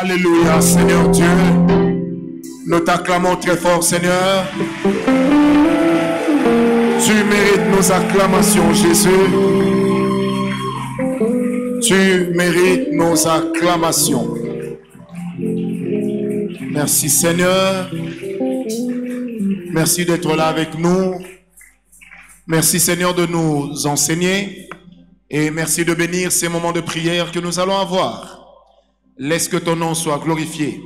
Alléluia, Seigneur Dieu. Nous t'acclamons très fort, Seigneur. Tu mérites nos acclamations, Jésus. Tu mérites nos acclamations. Merci, Seigneur. Merci d'être là avec nous. Merci, Seigneur, de nous enseigner. Et merci de bénir ces moments de prière que nous allons avoir. Laisse que ton nom soit glorifié.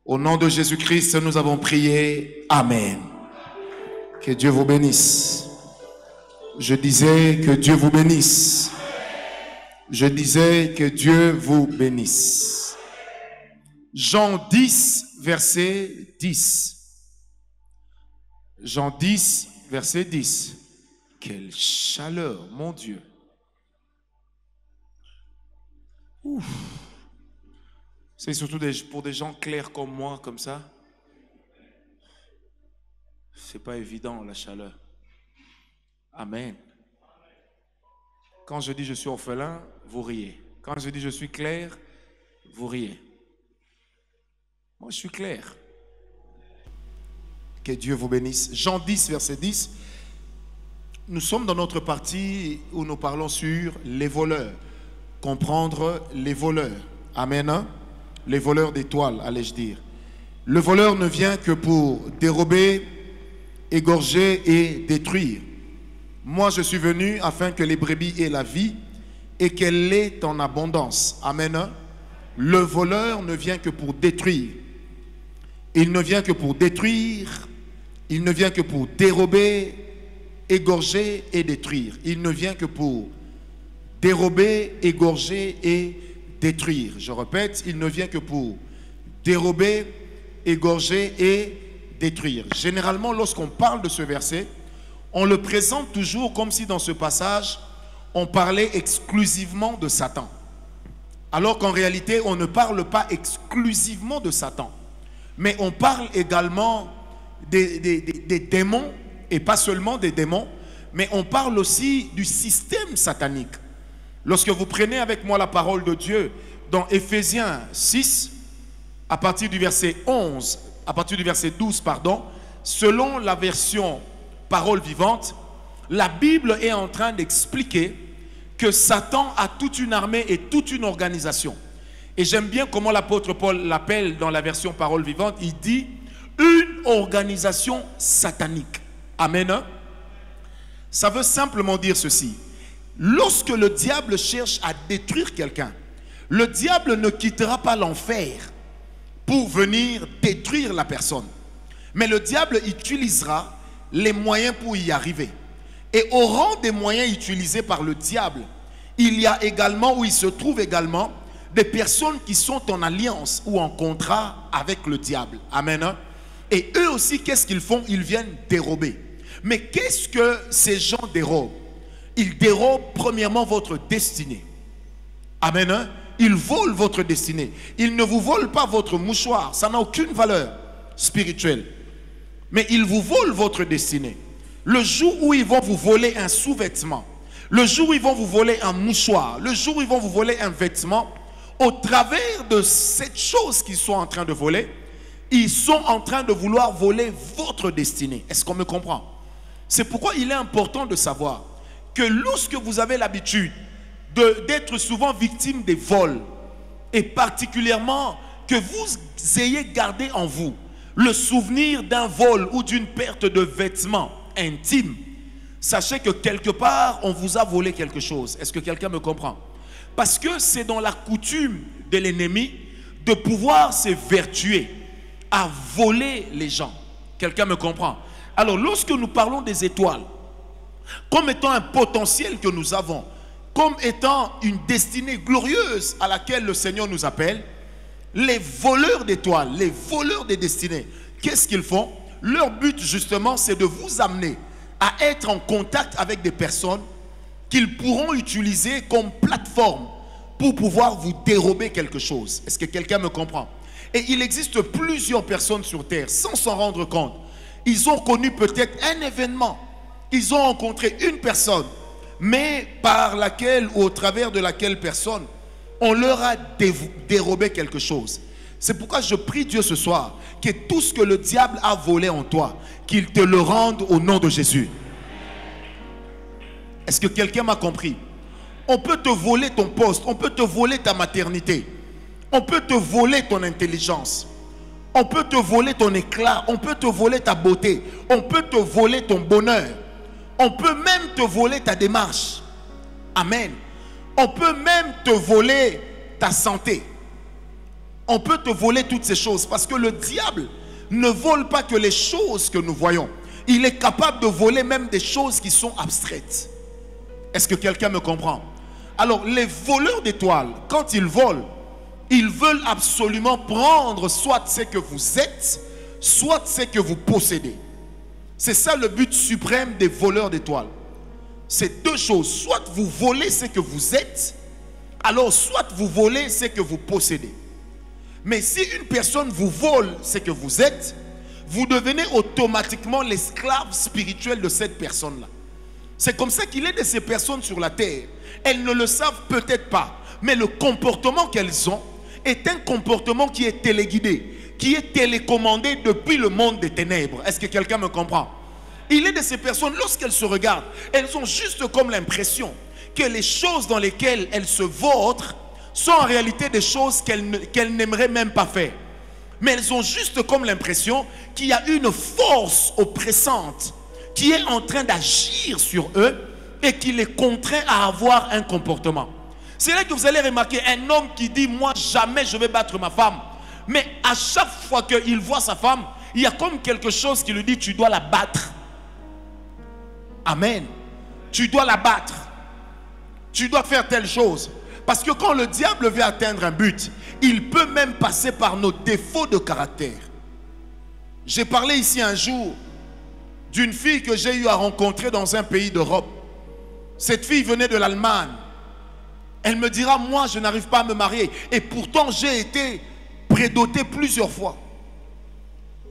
Au nom de Jésus-Christ, nous avons prié. Amen. Que Dieu vous bénisse. Je disais que Dieu vous bénisse. Je disais que Dieu vous bénisse. Jean 10, verset 10. Jean 10, verset 10. Quelle chaleur, mon Dieu. Ouf. C'est surtout pour des gens clairs comme moi, comme ça. C'est pas évident, la chaleur. Amen. Quand je dis je suis orphelin, vous riez. Quand je dis je suis clair, vous riez. Moi, je suis clair. Que Dieu vous bénisse. Jean 10, verset 10. Nous sommes dans notre partie où nous parlons sur les voleurs. Comprendre les voleurs. Amen. Hein? Les voleurs d'étoiles, allais-je dire. Le voleur ne vient que pour dérober, égorger et détruire. Moi, je suis venu afin que les brebis aient la vie et qu'elle l'ait en abondance. Amen. Le voleur ne vient que pour détruire. Il ne vient que pour détruire. Il ne vient que pour dérober, égorger et détruire. Il ne vient que pour dérober, égorger et détruire. Je répète, il ne vient que pour dérober, égorger et détruire. Généralement, lorsqu'on parle de ce verset, on le présente toujours comme si dans ce passage, on parlait exclusivement de Satan. Alors qu'en réalité, on ne parle pas exclusivement de Satan. Mais on parle également des démons, et pas seulement des démons, mais on parle aussi du système satanique. Lorsque vous prenez avec moi la parole de Dieu dans Éphésiens 6, à partir du verset 11, à partir du verset 12, pardon, selon la version parole vivante, la Bible est en train d'expliquer que Satan a toute une armée et toute une organisation. Et j'aime bien comment l'apôtre Paul l'appelle dans la version parole vivante. Il dit une organisation satanique. Amen. Ça veut simplement dire ceci. Lorsque le diable cherche à détruire quelqu'un, le diable ne quittera pas l'enfer pour venir détruire la personne. Mais le diable utilisera les moyens pour y arriver. Et au rang des moyens utilisés par le diable, il y a également, où il se trouve également, des personnes qui sont en alliance ou en contrat avec le diable. Amen. Et eux aussi, qu'est-ce qu'ils font? Ils viennent dérober. Mais qu'est-ce que ces gens dérobent? Ils dérobent premièrement votre destinée. Amen. Hein? Ils volent votre destinée. Ils ne vous volent pas votre mouchoir. Ça n'a aucune valeur spirituelle. Mais ils vous volent votre destinée. Le jour où ils vont vous voler un sous-vêtement, le jour où ils vont vous voler un mouchoir, le jour où ils vont vous voler un vêtement, au travers de cette chose qu'ils sont en train de voler, ils sont en train de vouloir voler votre destinée. Est-ce qu'on me comprend? C'est pourquoi il est important de savoir que lorsque vous avez l'habitude d'être souvent victime des vols, et particulièrement que vous ayez gardé en vous le souvenir d'un vol ou d'une perte de vêtements intimes, sachez que quelque part on vous a volé quelque chose. Est-ce que quelqu'un me comprend? Parce que c'est dans la coutume de l'ennemi de pouvoir s'évertuer à voler les gens. Quelqu'un me comprend? Alors lorsque nous parlons des étoiles comme étant un potentiel que nous avons, comme étant une destinée glorieuse à laquelle le Seigneur nous appelle, les voleurs d'étoiles, les voleurs des destinées, qu'est-ce qu'ils font? Leur but justement, c'est de vous amener à être en contact avec des personnes qu'ils pourront utiliser comme plateforme pour pouvoir vous dérober quelque chose. Est-ce que quelqu'un me comprend? Et il existe plusieurs personnes sur terre, sans s'en rendre compte. Ils ont connu peut-être un événement. Ils ont rencontré une personne, mais par laquelle ou au travers de laquelle personne, On leur a dérobé quelque chose. C'est pourquoi je prie Dieu ce soir que tout ce que le diable a volé en toi, qu'il te le rende au nom de Jésus. Est-ce que quelqu'un m'a compris? On peut te voler ton poste, on peut te voler ta maternité, on peut te voler ton intelligence, on peut te voler ton éclat, on peut te voler ta beauté, on peut te voler ton bonheur, on peut même te voler ta démarche. Amen. On peut même te voler ta santé. On peut te voler toutes ces choses parce que le diable ne vole pas que les choses que nous voyons. Il est capable de voler même des choses qui sont abstraites. Est-ce que quelqu'un me comprend? Alors, les voleurs d'étoiles, quand ils volent, ils veulent absolument prendre soit ce que vous êtes, soit ce que vous possédez. C'est ça le but suprême des voleurs d'étoiles. C'est deux choses. Soit vous volez ce que vous êtes, alors soit vous volez ce que vous possédez. Mais si une personne vous vole ce que vous êtes, vous devenez automatiquement l'esclave spirituel de cette personne-là. C'est comme ça qu'il est de ces personnes sur la terre. Elles ne le savent peut-être pas, mais le comportement qu'elles ont est un comportement qui est téléguidé, qui est télécommandé depuis le monde des ténèbres. Est-ce que quelqu'un me comprend? Il est de ces personnes, lorsqu'elles se regardent, elles ont juste comme l'impression que les choses dans lesquelles elles se vautrent sont en réalité des choses qu'elles n'aimeraient même pas faire. Mais elles ont juste comme l'impression qu'il y a une force oppressante qui est en train d'agir sur eux et qui les contraint à avoir un comportement. C'est là que vous allez remarquer un homme qui dit « Moi, jamais je vais battre ma femme ». Mais à chaque fois qu'il voit sa femme, il y a comme quelque chose qui lui dit « Tu dois la battre ». Amen. Tu dois la battre. Tu dois faire telle chose. Parce que quand le diable veut atteindre un but, il peut même passer par nos défauts de caractère. J'ai parlé ici un jour d'une fille que j'ai eu à rencontrer dans un pays d'Europe. Cette fille venait de l'Allemagne. Elle me dira, moi je n'arrive pas à me marier. Et pourtant j'ai été prédoté plusieurs fois.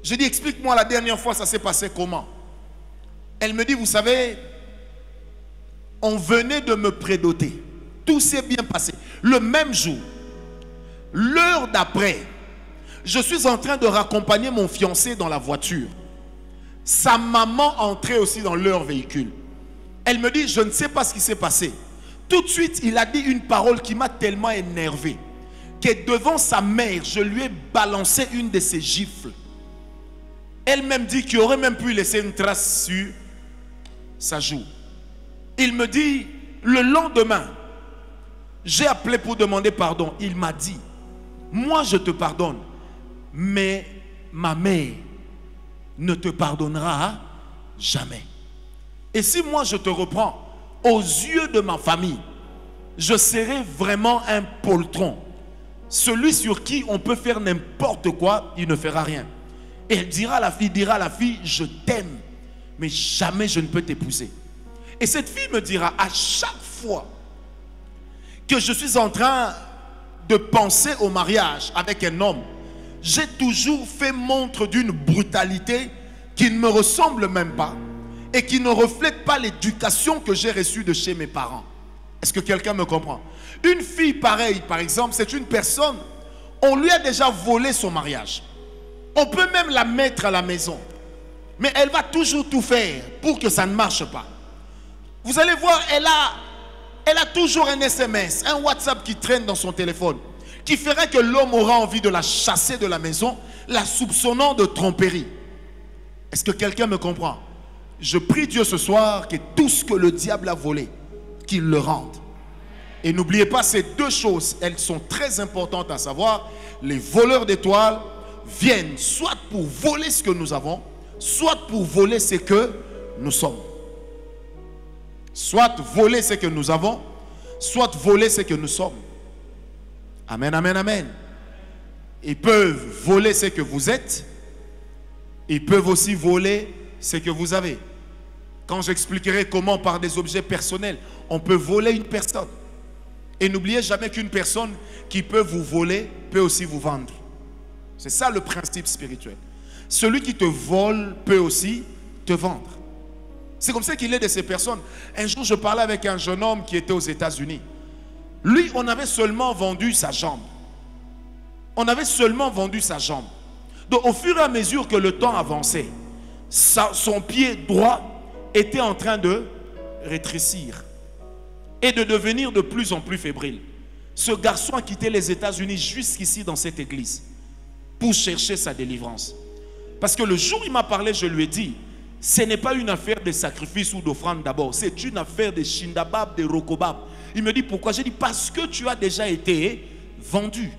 J'ai dit, explique-moi la dernière fois ça s'est passé comment? Elle me dit, vous savez, on venait de me prédoter. Tout s'est bien passé. Le même jour, l'heure d'après, je suis en train de raccompagner mon fiancé dans la voiture. Sa maman entrait aussi dans leur véhicule. Elle me dit, je ne sais pas ce qui s'est passé. Tout de suite, il a dit une parole qui m'a tellement énervé que devant sa mère, je lui ai balancé une de ses gifles. Elle-même dit qu'il aurait même pu laisser une trace sur sa joue. Il me dit, le lendemain, j'ai appelé pour demander pardon. Il m'a dit, moi je te pardonne, mais ma mère ne te pardonnera jamais. Et si moi je te reprends, aux yeux de ma famille, je serai vraiment un poltron. Celui sur qui on peut faire n'importe quoi, il ne fera rien. Et elle dira à la fille, je t'aime, mais jamais je ne peux t'épouser. Et cette fille me dira, à chaque fois que je suis en train de penser au mariage avec un homme, j'ai toujours fait montre d'une brutalité qui ne me ressemble même pas et qui ne reflète pas l'éducation que j'ai reçue de chez mes parents. Est-ce que quelqu'un me comprend? Une fille pareille, par exemple, c'est une personne, on lui a déjà volé son mariage. On peut même la mettre à la maison, mais elle va toujours tout faire pour que ça ne marche pas. Vous allez voir, elle a toujours un SMS, un WhatsApp qui traîne dans son téléphone, qui ferait que l'homme aura envie de la chasser de la maison, la soupçonnant de tromperie. Est-ce que quelqu'un me comprend? Je prie Dieu ce soir que tout ce que le diable a volé, qu'il le rende. Et n'oubliez pas ces deux choses, elles sont très importantes à savoir. Les voleurs d'étoiles viennent soit pour voler ce que nous avons, soit pour voler ce que nous sommes. Soit voler ce que nous avons, soit voler ce que nous sommes. Amen, amen, amen. Ils peuvent voler ce que vous êtes. Ils peuvent aussi voler ce que vous avez. Quand j'expliquerai comment par des objets personnels, on peut voler une personne. Et n'oubliez jamais qu'une personne qui peut vous voler peut aussi vous vendre. C'est ça le principe spirituel. Celui qui te vole peut aussi te vendre. C'est comme ça qu'il est de ces personnes. Un jour, je parlais avec un jeune homme qui était aux États-Unis. Lui, on avait seulement vendu sa jambe. On avait seulement vendu sa jambe. Donc au fur et à mesure que le temps avançait, son pied droit était en train de rétrécir et de devenir de plus en plus fébrile. Ce garçon a quitté les États-Unis jusqu'ici dans cette église pour chercher sa délivrance. Parce que le jour où il m'a parlé, je lui ai dit, ce n'est pas une affaire de sacrifice ou d'offrande d'abord, c'est une affaire de shindabab, de rokobab. Il me dit pourquoi? J'ai dit parce que tu as déjà été vendu.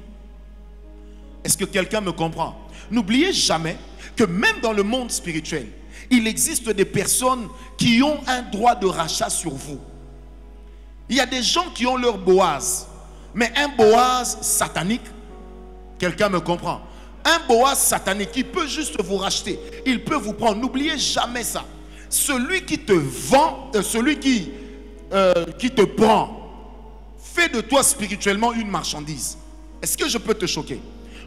Est-ce que quelqu'un me comprend? N'oubliez jamais que même dans le monde spirituel, il existe des personnes qui ont un droit de rachat sur vous. Il y a des gens qui ont leur Boaz, mais un Boaz satanique, quelqu'un me comprend? Un Boaz satanique, il peut juste vous racheter, il peut vous prendre. N'oubliez jamais ça. Celui qui te vend, celui qui te prend, fait de toi spirituellement une marchandise. Est-ce que je peux te choquer?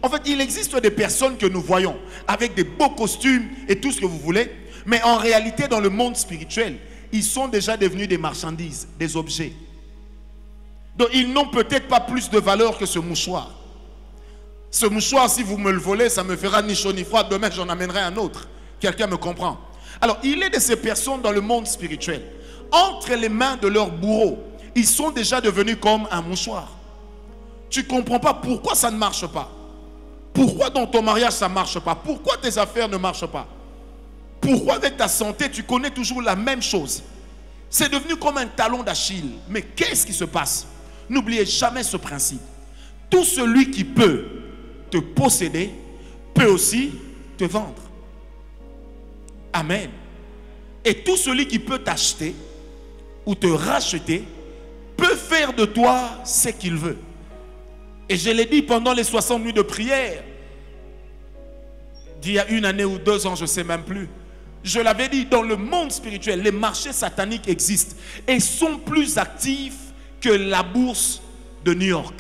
En fait, il existe des personnes que nous voyons avec des beaux costumes et tout ce que vous voulez, mais en réalité, dans le monde spirituel, ils sont déjà devenus des marchandises, des objets. Donc, ils n'ont peut-être pas plus de valeur que ce mouchoir. Ce mouchoir, si vous me le volez, ça me fera ni chaud ni froid. Demain, j'en amènerai un autre. Quelqu'un me comprend? Alors, il est de ces personnes dans le monde spirituel. Entre les mains de leurs bourreaux, ils sont déjà devenus comme un mouchoir. Tu ne comprends pas pourquoi ça ne marche pas. Pourquoi dans ton mariage ça ne marche pas? Pourquoi tes affaires ne marchent pas? Pourquoi avec ta santé tu connais toujours la même chose? C'est devenu comme un talon d'Achille. Mais qu'est-ce qui se passe? N'oubliez jamais ce principe. Tout celui qui peut te posséder peut aussi te vendre. Amen. Et tout celui qui peut t'acheter ou te racheter peut faire de toi ce qu'il veut. Et je l'ai dit pendant les 60 nuits de prière, d'il y a 1 année ou 2 ans, je ne sais même plus. Je l'avais dit, dans le monde spirituel, les marchés sataniques existent et sont plus actifs que la bourse de New York.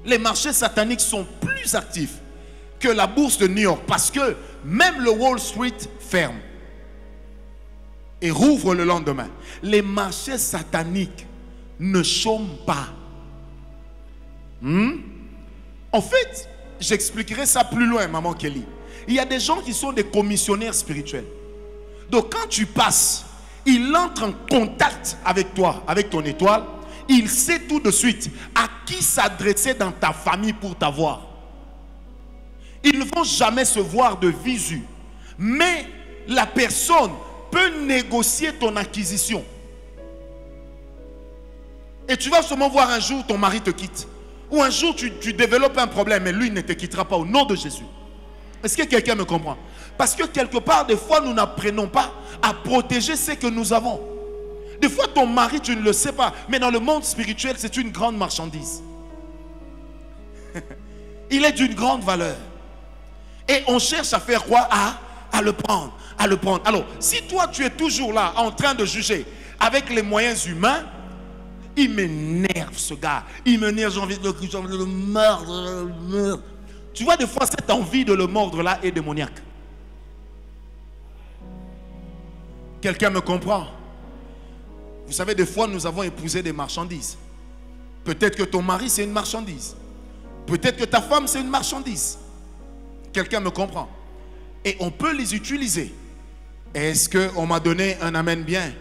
Les marchés sataniques sont plus actifs que la bourse de New York parce que même le Wall Street ferme et rouvre le lendemain. Les marchés sataniques ne chôment pas. En fait, j'expliquerai ça plus loin, maman Kelly. Il y a des gens qui sont des commissionnaires spirituels. Donc quand tu passes, il entre en contact avec toi, avec ton étoile. Il sait tout de suite à qui s'adresser dans ta famille pour t'avoir. Ils ne vont jamais se voir de visu. Mais la personne peut négocier ton acquisition. Et tu vas seulement voir un jour ton mari te quitte. Ou un jour tu développes un problème et lui ne te quittera pas au nom de Jésus. Est-ce que quelqu'un me comprend? Parce que quelque part, des fois, nous n'apprenons pas à protéger ce que nous avons. Des fois, ton mari, tu ne le sais pas. Mais dans le monde spirituel, c'est une grande marchandise. Il est d'une grande valeur. Et on cherche à faire quoi? À le prendre. À le prendre. Alors, si toi, tu es toujours là, en train de juger avec les moyens humains, il m'énerve ce gars. Il m'énerve, j'ai envie de le mordre. Tu vois, des fois, cette envie de le mordre là est démoniaque. Quelqu'un me comprend? Vous savez, des fois, nous avons épousé des marchandises. Peut-être que ton mari, c'est une marchandise. Peut-être que ta femme, c'est une marchandise. Quelqu'un me comprend? Et on peut les utiliser. Est-ce qu'on m'a donné un amen bien?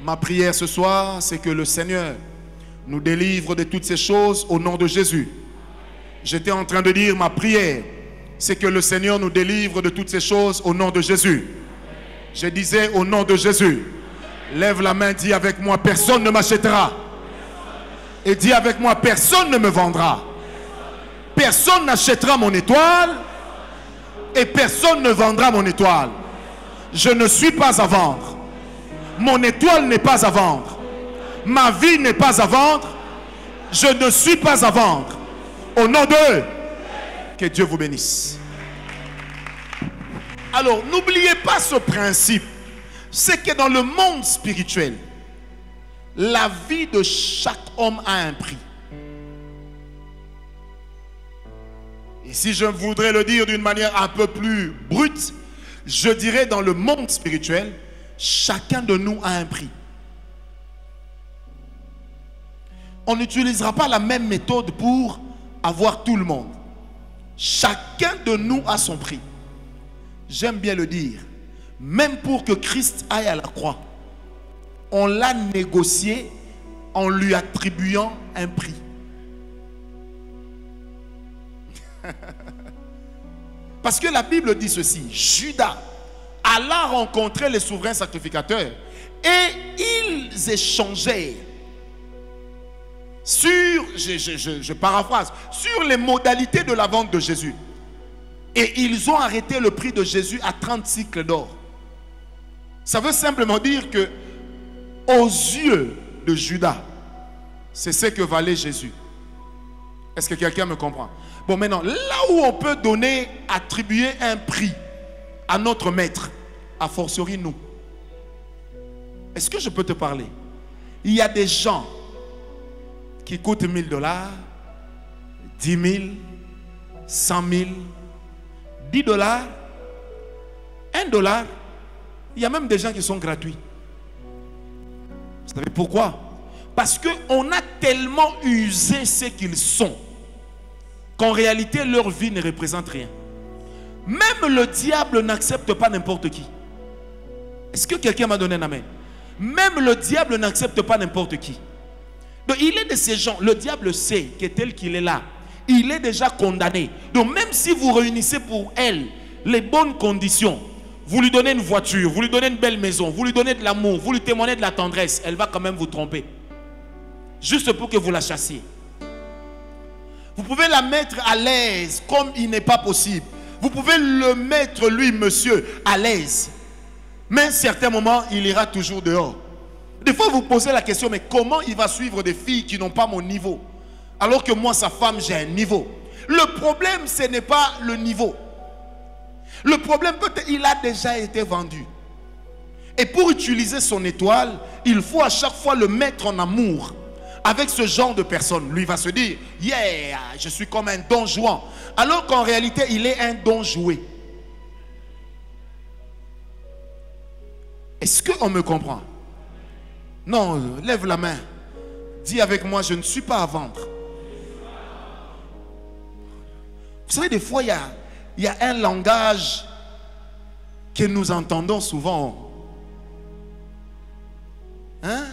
Ma prière ce soir, c'est que le Seigneur nous délivre de toutes ces choses au nom de Jésus. J'étais en train de dire, ma prière, c'est que le Seigneur nous délivre de toutes ces choses au nom de Jésus. Je disais au nom de Jésus. Lève la main, dis avec moi, personne ne m'achètera. Et dis avec moi, personne ne me vendra. Personne n'achètera mon étoile et personne ne vendra mon étoile. Je ne suis pas à vendre. Mon étoile n'est pas à vendre. Ma vie n'est pas à vendre. Je ne suis pas à vendre. Au nom de... Que Dieu vous bénisse. Alors, n'oubliez pas ce principe. C'est que dans le monde spirituel, la vie de chaque homme a un prix. Et si je voudrais le dire d'une manière un peu plus brute, je dirais dans le monde spirituel, chacun de nous a un prix. on n'utilisera pas la même méthode pour avoir tout le monde. Chacun de nous a son prix. J'aime bien le dire. Même pour que Christ aille à la croix, on l'a négocié en lui attribuant un prix. Parce que la Bible dit ceci: Judas alla rencontrer les souverains sacrificateurs et ils échangèrent sur, je paraphrase, sur les modalités de la vente de Jésus. Et ils ont arrêté le prix de Jésus à 30 cycles d'or. Ça veut simplement dire que, aux yeux de Judas, c'est ce que valait Jésus. Est-ce que quelqu'un me comprend? Bon, maintenant, là où on peut donner, attribuer un prix à notre maître, a fortiori nous. Est-ce que je peux te parler? Il y a des gens qui coûtent 1000 $, 10 000, 100 000, 10 $, 1 $. Il y a même des gens qui sont gratuits. Vous savez pourquoi? Parce qu'on a tellement usé ce qu'ils sont qu'en réalité leur vie ne représente rien. Même le diable n'accepte pas n'importe qui. Est-ce que quelqu'un m'a donné un amen? Même le diable n'accepte pas n'importe qui. Donc il est de ces gens, le diable sait que tel qu'il est là, il est déjà condamné. Donc même si vous réunissez pour elle les bonnes conditions, vous lui donnez une voiture, vous lui donnez une belle maison, vous lui donnez de l'amour, vous lui témoignez de la tendresse, elle va quand même vous tromper. Juste pour que vous la chassiez. Vous pouvez la mettre à l'aise comme il n'est pas possible. Vous pouvez le mettre, lui, monsieur, à l'aise. Mais à un certain moment, il ira toujours dehors. Des fois, vous posez la question, mais comment il va suivre des filles qui n'ont pas mon niveau? Alors que moi, sa femme, j'ai un niveau. Le problème, ce n'est pas le niveau. Le problème, peut-être, il a déjà été vendu. Et pour utiliser son étoile, il faut à chaque fois le mettre en amour avec ce genre de personne. Lui va se dire, yeah, je suis comme un don Juan. Alors qu'en réalité, il est un don joué. Est-ce qu'on me comprend? Non, lève la main. Dis avec moi, je ne suis pas à vendre. Vous savez, des fois, il y a un langage que nous entendons souvent. Hein?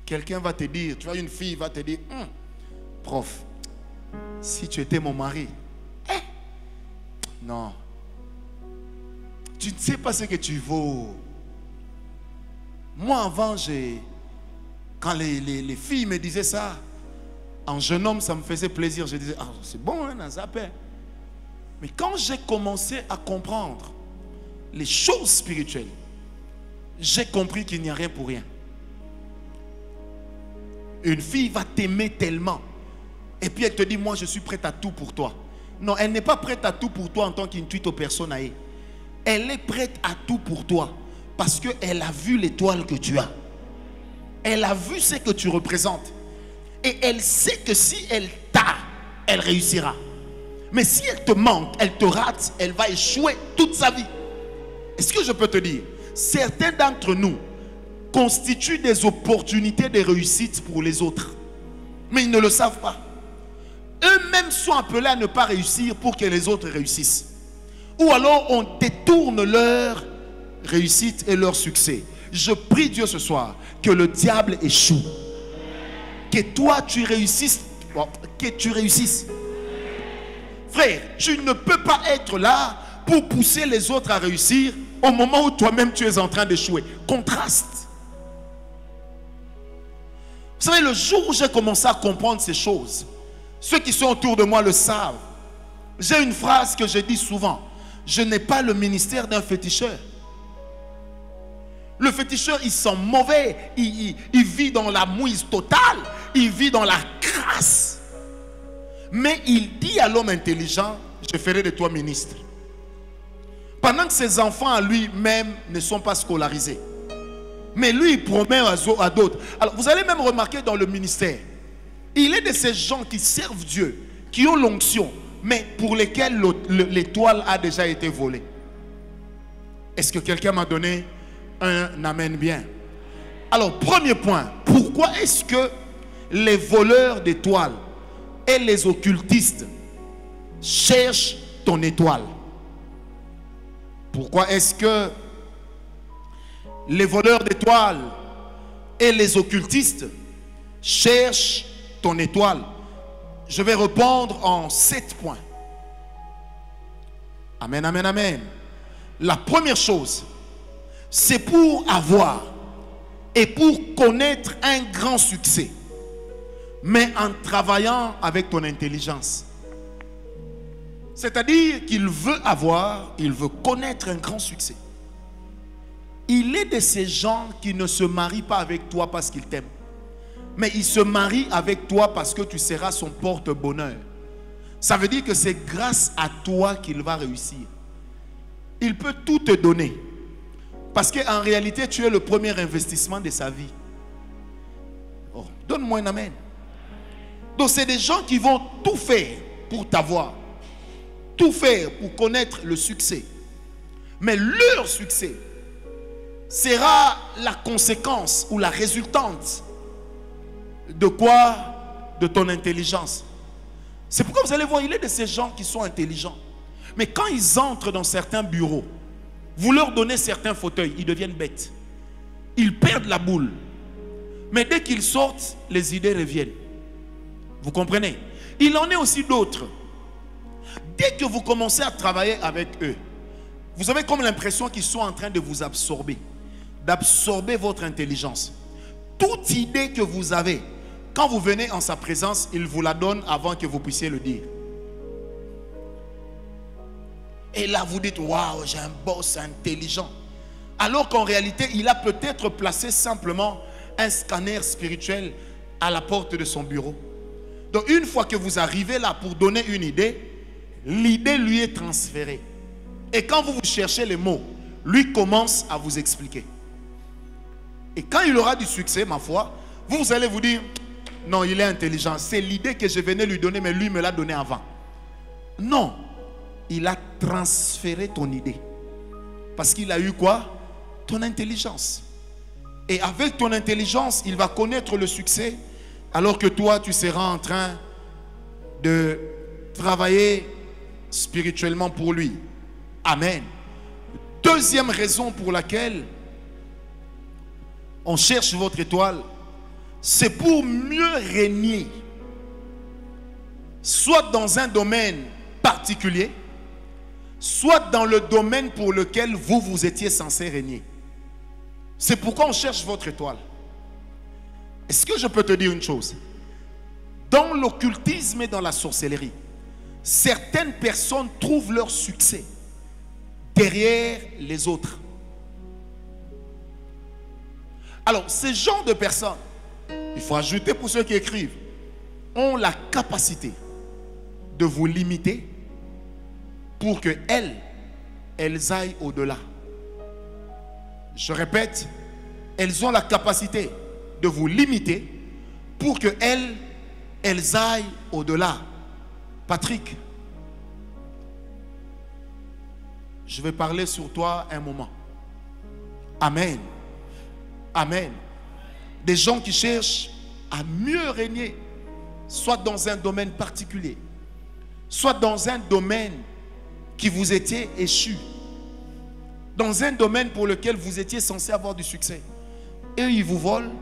Quelqu'un va te dire, tu vois, une fille va te dire, prof, si tu étais mon mari, non, tu ne sais pas ce que tu vaux. Moi, avant, quand les filles me disaient ça, en jeune homme, ça me faisait plaisir. Je disais, ah, c'est bon, hein, Nazapé. Mais quand j'ai commencé à comprendre les choses spirituelles, j'ai compris qu'il n'y a rien pour rien. Une fille va t'aimer tellement. Et puis elle te dit, moi je suis prête à tout pour toi. Non, elle n'est pas prête à tout pour toi en tant qu'intuito personae. Elle est prête à tout pour toi. Parce qu'elle a vu l'étoile que tu as. Elle a vu ce que tu représentes. Et elle sait que si elle t'a, elle réussira. Mais si elle te manque, elle te rate, elle va échouer toute sa vie. Est-ce que je peux te dire, certains d'entre nous constituent des opportunités de réussite pour les autres. Mais ils ne le savent pas. Eux-mêmes sont appelés à ne pas réussir pour que les autres réussissent. Ou alors on détourne leur réussite et leur succès. Je prie Dieu ce soir que le diable échoue. Que toi tu réussisses. Que tu réussisses. Frère, tu ne peux pas être là pour pousser les autres à réussir au moment où toi-même tu es en train d'échouer. Contraste. Vous savez, le jour où j'ai commencé à comprendre ces choses, ceux qui sont autour de moi le savent. J'ai une phrase que je dis souvent. Je n'ai pas le ministère d'un féticheur. Le féticheur, il sent mauvais. Il vit dans la mouise totale. Il vit dans la crasse. Mais il dit à l'homme intelligent, je ferai de toi ministre. Pendant que ses enfants à lui-même ne sont pas scolarisés. Mais lui, il promet à d'autres. Alors, vous allez même remarquer dans le ministère, il est de ces gens qui servent Dieu, qui ont l'onction, mais pour lesquels l'étoile a déjà été volée. Est-ce que quelqu'un m'a donné un amen bien? Alors, premier point, pourquoi est-ce que les voleurs d'étoiles et les occultistes cherchent ton étoile? Pourquoi est-ce que les voleurs d'étoiles et les occultistes cherchent ton étoile? Je vais répondre en 7 points. Amen, amen, amen. La première chose, c'est pour avoir et pour connaître un grand succès, mais en travaillant avec ton intelligence. C'est-à-dire qu'il veut avoir, il veut connaître un grand succès. Il est de ces gens qui ne se marient pas avec toi parce qu'ils t'aiment, mais il se marie avec toi parce que tu seras son porte-bonheur. Ça veut dire que c'est grâce à toi qu'il va réussir. Il peut tout te donner, parce qu'en réalité, tu es le premier investissement de sa vie. Oh, donne-moi un amen. Donc, c'est des gens qui vont tout faire pour t'avoir, tout faire pour connaître le succès. Mais leur succès sera la conséquence ou la résultante de quoi? De ton intelligence. C'est pourquoi vous allez voir, il est de ces gens qui sont intelligents. Mais quand ils entrent dans certains bureaux, vous leur donnez certains fauteuils, ils deviennent bêtes. Ils perdent la boule. Mais dès qu'ils sortent, les idées reviennent. Vous comprenez? Il en est aussi d'autres. Dès que vous commencez à travailler avec eux, vous avez comme l'impression qu'ils sont en train de vous absorber, d'absorber votre intelligence. Toute idée que vous avez, quand vous venez en sa présence, il vous la donne avant que vous puissiez le dire. Et là, vous dites, waouh, j'ai un boss intelligent. Alors qu'en réalité, il a peut-être placé simplement un scanner spirituel à la porte de son bureau. Donc, une fois que vous arrivez là pour donner une idée, l'idée lui est transférée. Et quand vous cherchez les mots, lui commence à vous expliquer. Et quand il aura du succès, ma foi, vous allez vous dire, non, il est intelligent. C'est l'idée que je venais lui donner, mais lui me l'a donnée avant. Non. Il a transféré ton idée. Parce qu'il a eu quoi? Ton intelligence. Et avec ton intelligence, il va connaître le succès, alors que toi, tu seras en train de travailler spirituellement pour lui. Amen. Deuxième raison pour laquelle on cherche votre étoile, c'est pour mieux régner, soit dans un domaine particulier, soit dans le domaine pour lequel vous étiez censé régner. C'est pourquoi on cherche votre étoile. Est-ce que je peux te dire une chose? Dans l'occultisme et dans la sorcellerie, certaines personnes trouvent leur succès derrière les autres. Alors, ces genres de personnes, il faut ajouter pour ceux qui écrivent, ont la capacité de vous limiter pour qu'elles aillent au-delà. Je répète, elles ont la capacité de vous limiter pour qu'elles aillent au-delà. Patrick, je vais parler sur toi un moment. Amen. Amen. Des gens qui cherchent à mieux régner, soit dans un domaine particulier, soit dans un domaine qui vous était échu, dans un domaine pour lequel vous étiez censé avoir du succès. Et ils vous volent,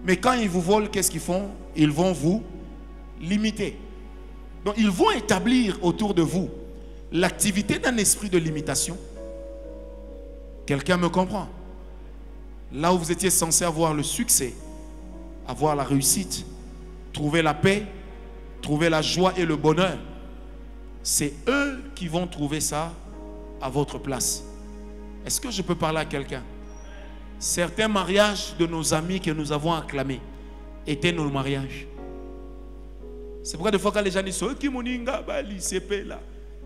mais quand ils vous volent, qu'est-ce qu'ils font? Ils vont vous limiter. Donc ils vont établir autour de vous l'activité d'un esprit de limitation. Quelqu'un me comprend? Là où vous étiez censé avoir le succès, avoir la réussite, trouver la paix, trouver la joie et le bonheur, c'est eux qui vont trouver ça à votre place. Est-ce que je peux parler à quelqu'un? Certains mariages de nos amis que nous avons acclamés étaient nos mariages. C'est pourquoi des fois quand les gens disent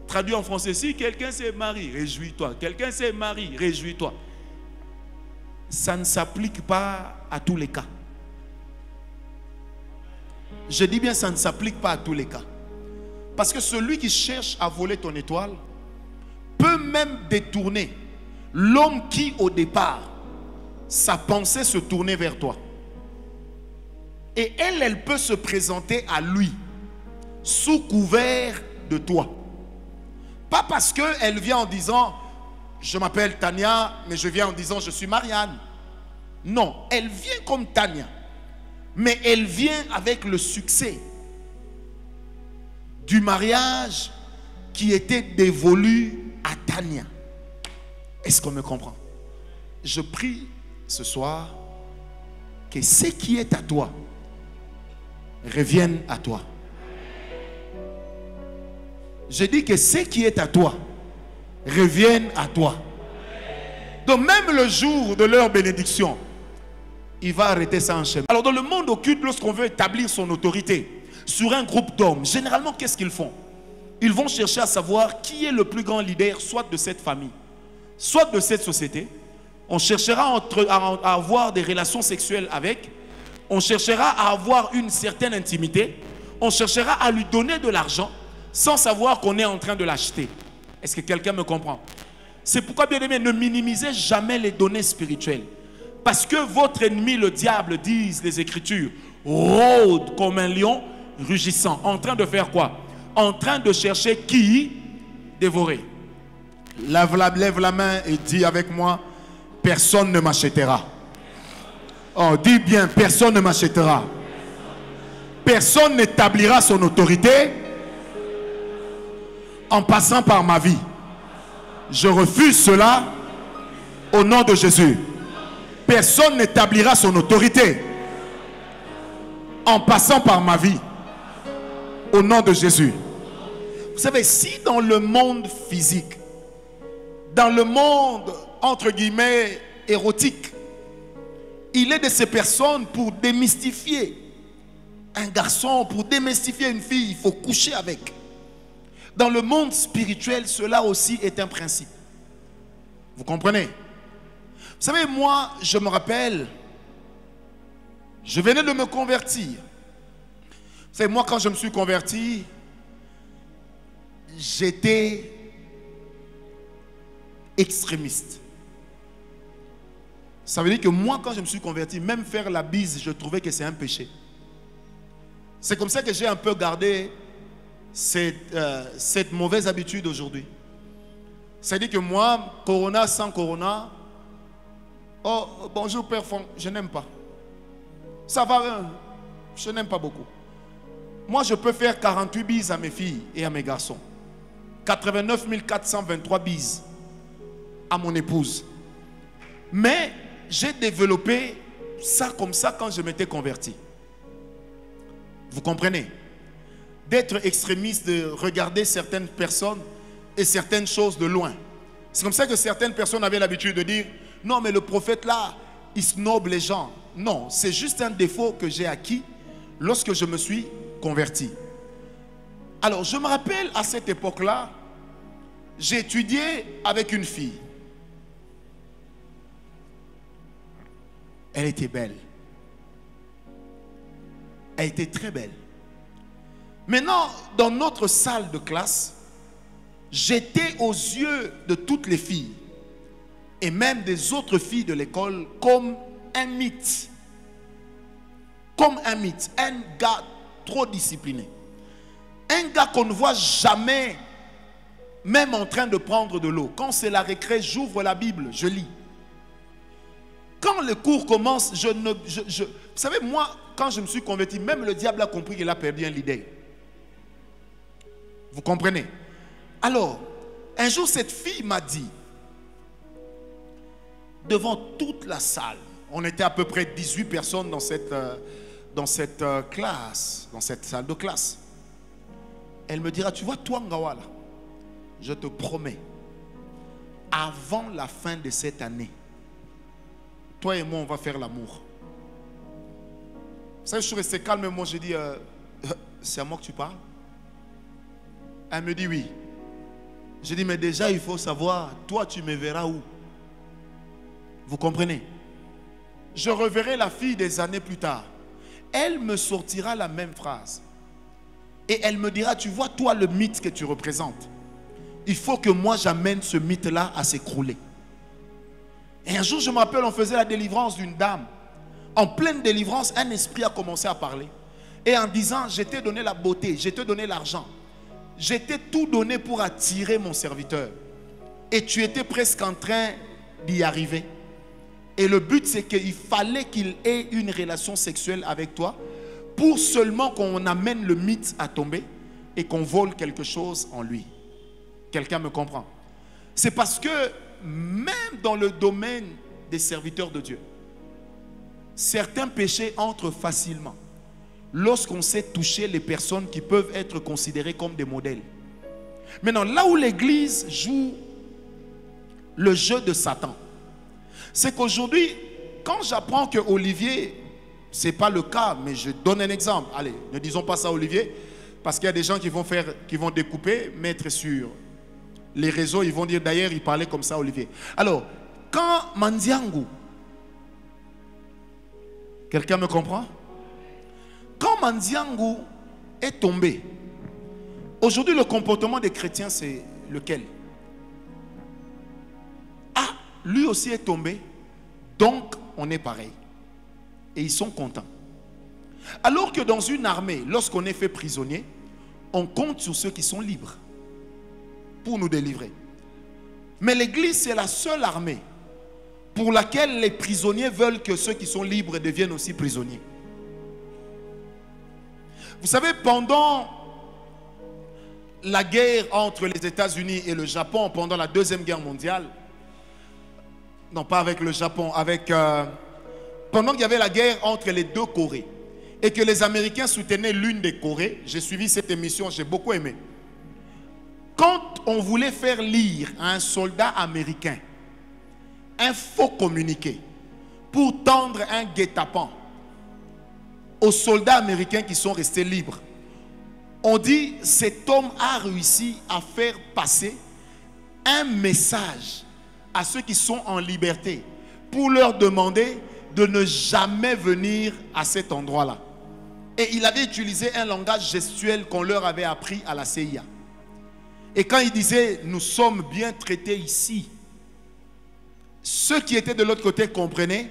traduit en français, si quelqu'un s'est marié, réjouis-toi. Quelqu'un s'est marié, réjouis-toi. Ça ne s'applique pas à tous les cas. Je dis bien, ça ne s'applique pas à tous les cas. Parce que celui qui cherche à voler ton étoile peut même détourner l'homme qui, au départ, sa pensée se tournait vers toi. Et elle peut se présenter à lui sous couvert de toi. Pas parce qu'elle vient en disant je m'appelle Tania, mais je viens en disant je suis Marianne. Non, elle vient comme Tania, mais elle vient avec le succès du mariage qui était dévolu à Tania. Est-ce qu'on me comprend? Je prie ce soir que ce qui est à toi revienne à toi. Je dis que ce qui est à toi revienne à toi. Donc même le jour de leur bénédiction, il va arrêter ça en chemin. Alors dans le monde occulte, lorsqu'on veut établir son autorité sur un groupe d'hommes, généralement qu'est-ce qu'ils font? Ils vont chercher à savoir qui est le plus grand leader, soit de cette famille, soit de cette société. On cherchera à avoir des relations sexuelles avec. On cherchera à avoir une certaine intimité. On cherchera à lui donner de l'argent sans savoir qu'on est en train de l'acheter. Est-ce que quelqu'un me comprend? C'est pourquoi, bien aimé, ne minimisez jamais les données spirituelles. Parce que votre ennemi, le diable, disent les Écritures, rôde comme un lion rugissant. En train de faire quoi? En train de chercher qui dévorer. Lève la main et dis avec moi, personne ne m'achètera. Oh, dis bien, personne ne m'achètera. Personne n'établira son autorité en passant par ma vie. Je refuse cela au nom de Jésus. Personne n'établira son autorité en passant par ma vie au nom de Jésus. Vous savez, si dans le monde physique, dans le monde entre guillemets érotique, il est de ces personnes pour démystifier un garçon, pour démystifier une fille, il faut coucher avec. Dans le monde spirituel, cela aussi est un principe. Vous comprenez? Vous savez, moi, je me rappelle, je venais de me convertir. Vous savez, moi, quand je me suis converti, j'étais extrémiste. Ça veut dire que moi, quand je me suis converti, même faire la bise, je trouvais que c'est un péché. C'est comme ça que j'ai un peu gardé cette mauvaise habitude aujourd'hui. C'est-à-dire que moi, Corona sans Corona, oh, bonjour Père Fong, je n'aime pas. Ça va, je n'aime pas beaucoup. Moi, je peux faire 48 bises à mes filles et à mes garçons. 89 423 bises à mon épouse. Mais j'ai développé ça comme ça quand je m'étais converti. Vous comprenez? D'être extrémiste, de regarder certaines personnes et certaines choses de loin. C'est comme ça que certaines personnes avaient l'habitude de dire « Non, mais le prophète là, il snobe les gens. » Non, c'est juste un défaut que j'ai acquis lorsque je me suis converti. Alors, je me rappelle à cette époque-là, j'ai étudié avec une fille. Elle était belle. Elle était très belle. Maintenant, dans notre salle de classe, j'étais aux yeux de toutes les filles et même des autres filles de l'école comme un mythe. Comme un mythe. Un gars trop discipliné. Un gars qu'on ne voit jamais, même en train de prendre de l'eau. Quand c'est la récré, j'ouvre la Bible, je lis. Quand le cours commence, vous savez, moi, quand je me suis converti, même le diable a compris qu'il a perdu un leader. Vous comprenez? Alors, un jour, cette fille m'a dit, devant toute la salle, on était à peu près 18 personnes dans cette classe, dans cette salle de classe. Elle me dira, tu vois, toi, Ngawala, je te promets, avant la fin de cette année, toi et moi, on va faire l'amour. Vous savez, je suis resté calme, moi, j'ai dit, c'est à moi que tu parles? Elle me dit oui. J'ai dit, mais déjà, il faut savoir, toi, tu me verras où? Vous comprenez? Je reverrai la fille des années plus tard. Elle me sortira la même phrase. Et elle me dira, tu vois, toi, le mythe que tu représentes, il faut que moi, j'amène ce mythe-là à s'écrouler. Et un jour, je me rappelle, on faisait la délivrance d'une dame. En pleine délivrance, un esprit a commencé à parler. Et en disant, je t'ai donné la beauté, je t'ai donné l'argent. Je t'ai tout donné pour attirer mon serviteur. Et tu étais presque en train d'y arriver. Et le but, c'est qu'il fallait qu'il ait une relation sexuelle avec toi pour seulement qu'on amène le mythe à tomber et qu'on vole quelque chose en lui. Quelqu'un me comprend? C'est parce que même dans le domaine des serviteurs de Dieu, certains péchés entrent facilement lorsqu'on sait toucher les personnes qui peuvent être considérées comme des modèles. Maintenant, là où l'Église joue le jeu de Satan, c'est qu'aujourd'hui, quand j'apprends que Olivier, ce n'est pas le cas, mais je donne un exemple. Allez, ne disons pas ça Olivier, parce qu'il y a des gens qui vont découper, mettre sur les réseaux, ils vont dire d'ailleurs, il parlait comme ça Olivier. Alors, quand Mandiangu, quelqu'un me comprend? Quand Mandiangu est tombé, aujourd'hui le comportement des chrétiens c'est lequel? Ah, lui aussi est tombé, donc on est pareil. Et ils sont contents. Alors que dans une armée, lorsqu'on est fait prisonnier, on compte sur ceux qui sont libres pour nous délivrer. Mais l'Église, c'est la seule armée pour laquelle les prisonniers veulent que ceux qui sont libres deviennent aussi prisonniers. Vous savez, pendant la guerre entre les États-Unis et le Japon, pendant la Deuxième Guerre mondiale, non pas avec le Japon, pendant qu'il y avait la guerre entre les deux Corées, et que les Américains soutenaient l'une des Corées, j'ai suivi cette émission, j'ai beaucoup aimé. Quand on voulait faire lire à un soldat américain un faux communiqué pour tendre un guet-apens aux soldats américains qui sont restés libres, on dit cet homme a réussi à faire passer un message à ceux qui sont en liberté pour leur demander de ne jamais venir à cet endroit-là. Et il avait utilisé un langage gestuel qu'on leur avait appris à la CIA. Et quand il disait, nous sommes bien traités ici, ceux qui étaient de l'autre côté comprenaient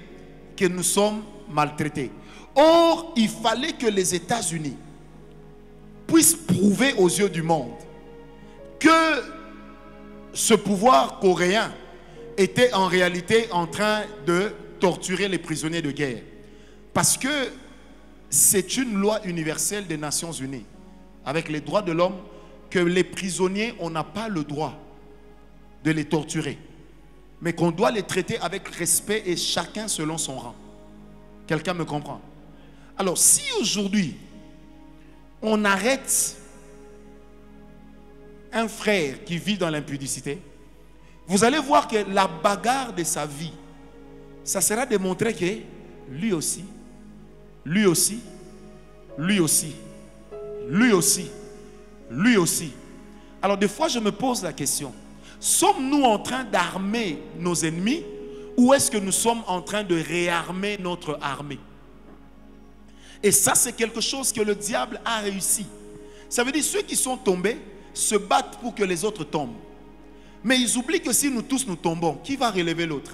que nous sommes maltraités. Or, il fallait que les États-Unis puissent prouver aux yeux du monde que ce pouvoir coréen était en réalité en train de torturer les prisonniers de guerre. Parce que c'est une loi universelle des Nations Unies, avec les droits de l'homme, que les prisonniers, on n'a pas le droit de les torturer, mais qu'on doit les traiter avec respect et chacun selon son rang. Quelqu'un me comprend? Alors, si aujourd'hui, on arrête un frère qui vit dans l'impudicité, vous allez voir que la bagarre de sa vie, ça sera de montrer que lui aussi, lui aussi, lui aussi, lui aussi, lui aussi. Alors des fois je me pose la question, sommes-nous en train d'armer nos ennemis ou est-ce que nous sommes en train de réarmer notre armée? Et ça c'est quelque chose que le diable a réussi. Ça veut dire ceux qui sont tombés se battent pour que les autres tombent. Mais ils oublient que si nous tous nous tombons, qui va relever l'autre?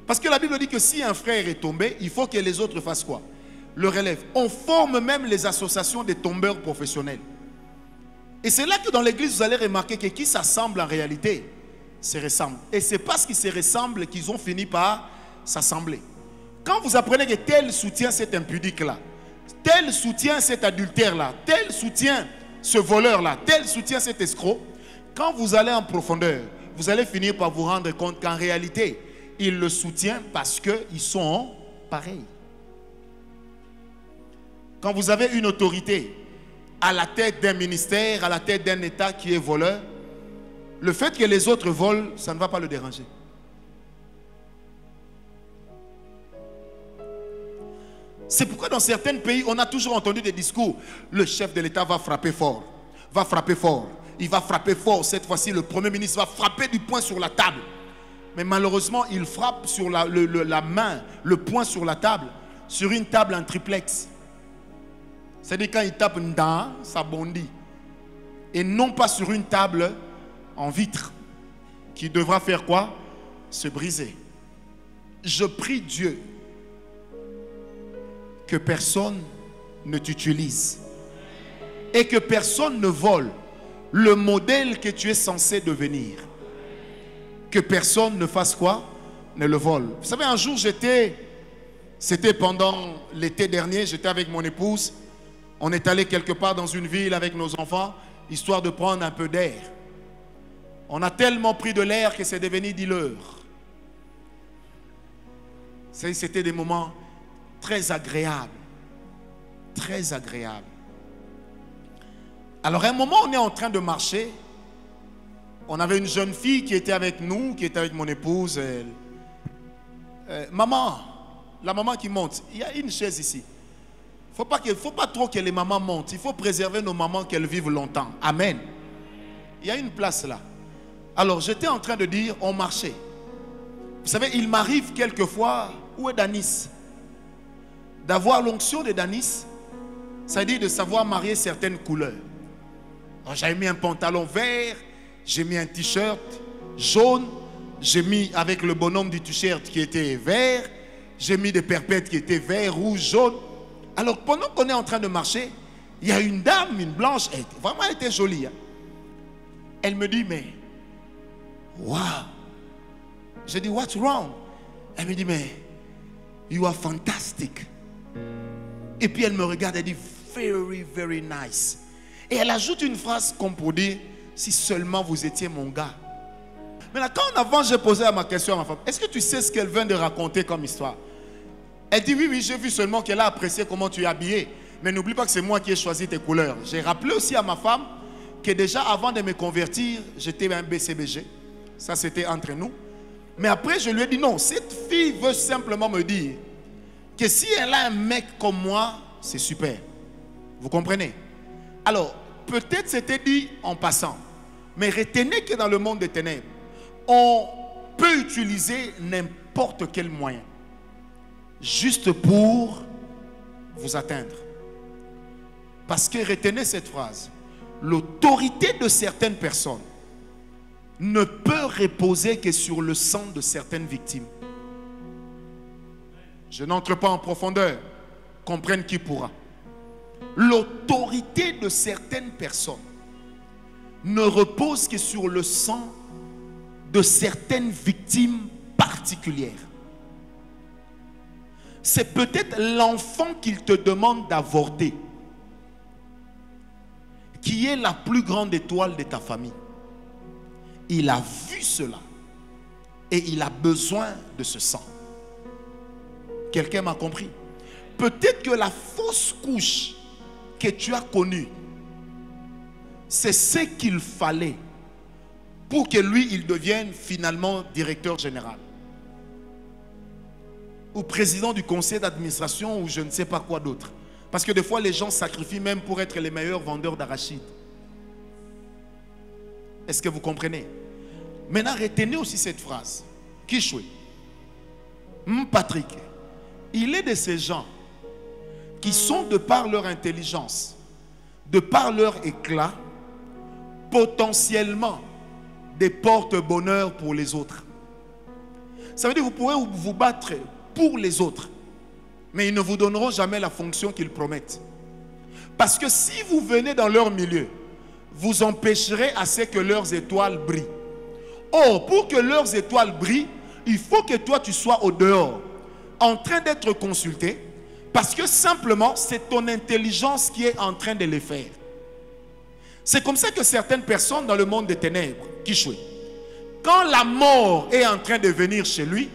Parce que la Bible dit que si un frère est tombé, il faut que les autres fassent quoi? Le relève. On forme même les associations des tombeurs professionnels. Et c'est là que dans l'église, vous allez remarquer que qui s'assemble en réalité se ressemble. Et c'est parce qu'ils se ressemblent qu'ils ont fini par s'assembler. Quand vous apprenez que tel soutient cet impudique-là, tel soutient cet adultère-là, tel soutient ce voleur-là, tel soutient cet escroc, quand vous allez en profondeur, vous allez finir par vous rendre compte qu'en réalité, il le soutient parce qu'ils sont pareils. Quand vous avez une autorité à la tête d'un ministère, à la tête d'un État qui est voleur, le fait que les autres volent, ça ne va pas le déranger. C'est pourquoi dans certains pays, on a toujours entendu des discours. Le chef de l'État va frapper fort. Va frapper fort. Il va frapper fort. Cette fois-ci, le Premier ministre va frapper du poing sur la table. Mais malheureusement, il frappe sur la main, le poing sur la table, sur une table en triplex. C'est-à-dire quand il tape dans, ça bondit. Et non pas sur une table en vitre, qui devra faire quoi? Se briser. je prie Dieu que personne ne t'utilise et que personne ne vole le modèle que tu es censé devenir. Que personne ne fasse quoi? Ne le vole. Vous savez, un jour c'était pendant l'été dernier, j'étais avec mon épouse. On est allé quelque part dans une ville avec nos enfants, histoire de prendre un peu d'air. On a tellement pris de l'air que c'est devenu dealer. C'était des moments très agréables. Très agréables. Alors à un moment, on est en train de marcher. On avait une jeune fille qui était avec nous, qui était avec mon épouse. Maman, la maman qui monte, il y a une chaise ici. Il ne faut pas trop que les mamans montent. Il faut préserver nos mamans, qu'elles vivent longtemps. Amen. Il y a une place là. Alors j'étais en train de dire, on marchait. Vous savez, il m'arrive quelquefois, où est Danis? D'avoir l'onction de Danis, ça veut dire de savoir marier certaines couleurs. J'avais mis un pantalon vert, j'ai mis un t-shirt jaune, j'ai mis avec le bonhomme du t-shirt qui était vert, j'ai mis des perpètes qui étaient vert, rouge, jaune. Alors pendant qu'on est en train de marcher, il y a une dame, une blanche, elle était jolie. Hein. Elle me dit, mais, wow. Je dis, what's wrong? Elle me dit, mais, you are fantastic. Et puis elle me regarde, elle dit, very, very nice. Et elle ajoute une phrase comme pour dire, si seulement vous étiez mon gars. Maintenant, quand en avant, j'ai posé ma question à ma femme, est-ce que tu sais ce qu'elle vient de raconter comme histoire? Elle dit, oui, j'ai vu seulement qu'elle a apprécié comment tu es habillé. Mais n'oublie pas que c'est moi qui ai choisi tes couleurs. J'ai rappelé aussi à ma femme que déjà avant de me convertir, j'étais un BCBG. Ça, c'était entre nous. Mais après, je lui ai dit, non, cette fille veut simplement me dire que si elle a un mec comme moi, c'est super. Vous comprenez? Alors, peut-être c'était dit en passant. Mais retenez que dans le monde des ténèbres, on peut utiliser n'importe quel moyen. Juste pour vous atteindre. Parce que retenez cette phrase. L'autorité de certaines personnes ne peut reposer que sur le sang de certaines victimes. Je n'entre pas en profondeur. Comprenne qui pourra. L'autorité de certaines personnes ne repose que sur le sang de certaines victimes particulières. C'est peut-être l'enfant qu'il te demande d'avorter qui est la plus grande étoile de ta famille. Il a vu cela et il a besoin de ce sang. Quelqu'un m'a compris? Peut-être que la fausse couche que tu as connue, c'est ce qu'il fallait pour que lui, il devienne finalement directeur général ou président du conseil d'administration ou je ne sais pas quoi d'autre. Parce que des fois, les gens sacrifient même pour être les meilleurs vendeurs d'arachides. Est-ce que vous comprenez? Maintenant, retenez aussi cette phrase. Kishwe, Patrick, il est de ces gens qui sont, de par leur intelligence, de par leur éclat, potentiellement des porte-bonheur pour les autres. Ça veut dire que vous pourrez vous battre pour les autres, mais ils ne vous donneront jamais la fonction qu'ils promettent. Parce que si vous venez dans leur milieu, vous empêcherez à ce que leurs étoiles brillent. Or, pour que leurs étoiles brillent, il faut que toi tu sois au dehors, en train d'être consulté, parce que simplement c'est ton intelligence qui est en train de les faire. C'est comme ça que certaines personnes dans le monde des ténèbres, Kishwe, quand la mort est en train de venir chez lui,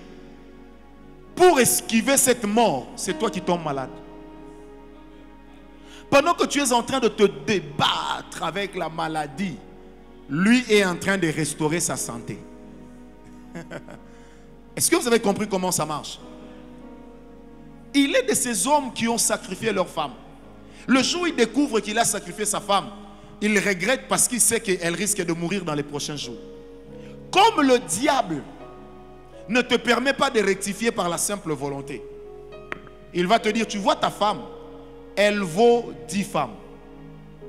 pour esquiver cette mort, c'est toi qui tombes malade. Pendant que tu es en train de te débattre avec la maladie, lui est en train de restaurer sa santé. Est-ce que vous avez compris comment ça marche? Il est de ces hommes qui ont sacrifié leur femme. Le jour où il découvre qu'il a sacrifié sa femme, il regrette parce qu'il sait qu'elle risque de mourir dans les prochains jours. Comme le diable ne te permet pas de rectifier par la simple volonté, il va te dire, tu vois ta femme, elle vaut 10 femmes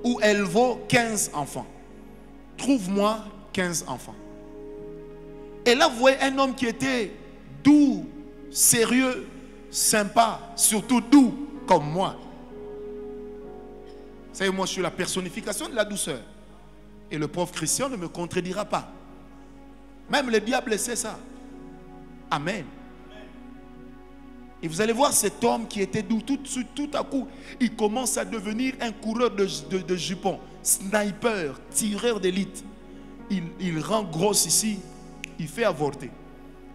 ou elle vaut 15 enfants. Trouve-moi 15 enfants. Et là, vous voyez un homme qui était doux, sérieux, sympa, surtout doux, comme moi. Vous savez, moi, je suis la personnification de la douceur. Et le prof Christian ne me contredira pas. Même le diable sait ça. Amen. Et vous allez voir cet homme qui était doux, tout à coup, il commence à devenir un coureur de jupons, sniper, tireur d'élite. Il rend grosse ici, il fait avorter.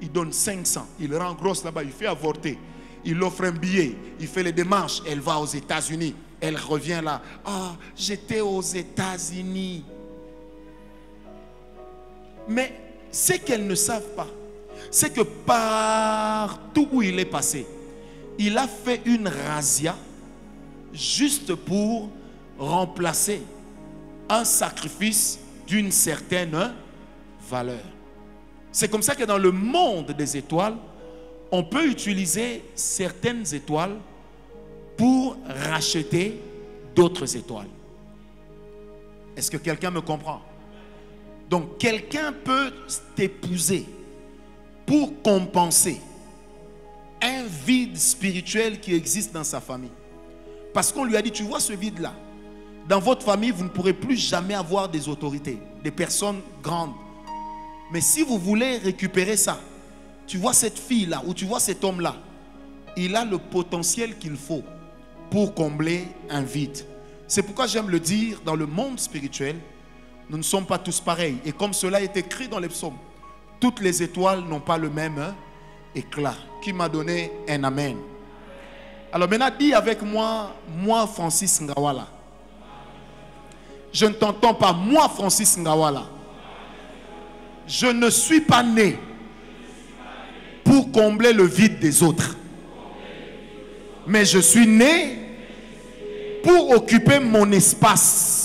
Il donne 500, il rend grosse là-bas, il fait avorter. Il offre un billet, il fait les démarches, elle va aux États-Unis. Elle revient là. Ah, j'étais aux États-Unis. Mais ce qu'elles ne savent pas, c'est que partout où il est passé, il a fait une razzia juste pour remplacer un sacrifice d'une certaine valeur. C'est comme ça que dans le monde des étoiles, on peut utiliser certaines étoiles pour racheter d'autres étoiles. Est-ce que quelqu'un me comprend? Donc quelqu'un peut t'épouser pour compenser un vide spirituel qui existe dans sa famille. Parce qu'on lui a dit, tu vois ce vide-là, dans votre famille, vous ne pourrez plus jamais avoir des autorités, des personnes grandes. Mais si vous voulez récupérer ça, tu vois cette fille-là, ou tu vois cet homme-là, il a le potentiel qu'il faut pour combler un vide. C'est pourquoi j'aime le dire, dans le monde spirituel, nous ne sommes pas tous pareils. Et comme cela est écrit dans les psaumes, toutes les étoiles n'ont pas le même éclat. Qui m'a donné un amen? Alors maintenant, dis avec moi, moi Francis Ngawala. Je ne t'entends pas, moi Francis Ngawala. Je ne suis pas né pour combler le vide des autres. Mais je suis né pour occuper mon espace.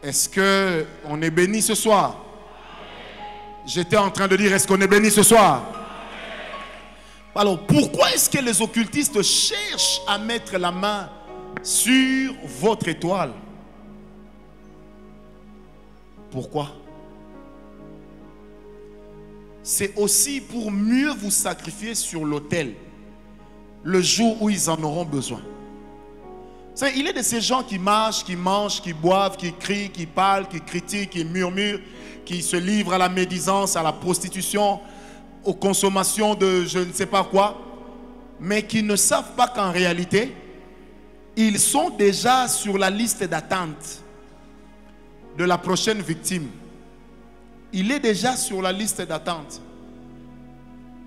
Est-ce qu'on est béni ce soir? J'étais en train de dire, est-ce qu'on est béni ce soir? Alors, pourquoi est-ce que les occultistes cherchent à mettre la main sur votre étoile? Pourquoi? C'est aussi pour mieux vous sacrifier sur l'autel le jour où ils en auront besoin. Il est de ces gens qui marchent, qui mangent, qui boivent, qui crient, qui parlent, qui critiquent, qui murmurent, qui se livrent à la médisance, à la prostitution, aux consommations de je ne sais pas quoi, mais qui ne savent pas qu'en réalité, ils sont déjà sur la liste d'attente de la prochaine victime. Il est déjà sur la liste d'attente.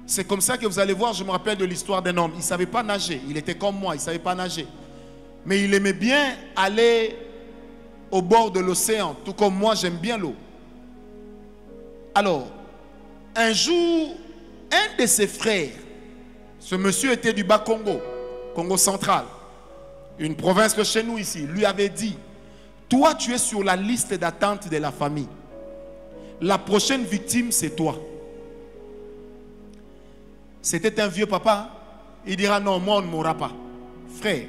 C'est comme ça que vous allez voir, je me rappelle de l'histoire d'un homme. Il ne savait pas nager, il était comme moi, il ne savait pas nager. Mais il aimait bien aller au bord de l'océan, tout comme moi j'aime bien l'eau. Alors, un jour, un de ses frères, ce monsieur était du Bas-Congo, Congo central, une province de chez nous ici, lui avait dit, toi tu es sur la liste d'attente de la famille. La prochaine victime c'est toi. C'était un vieux papa. Il dira non, moi on ne mourra pas. Frère,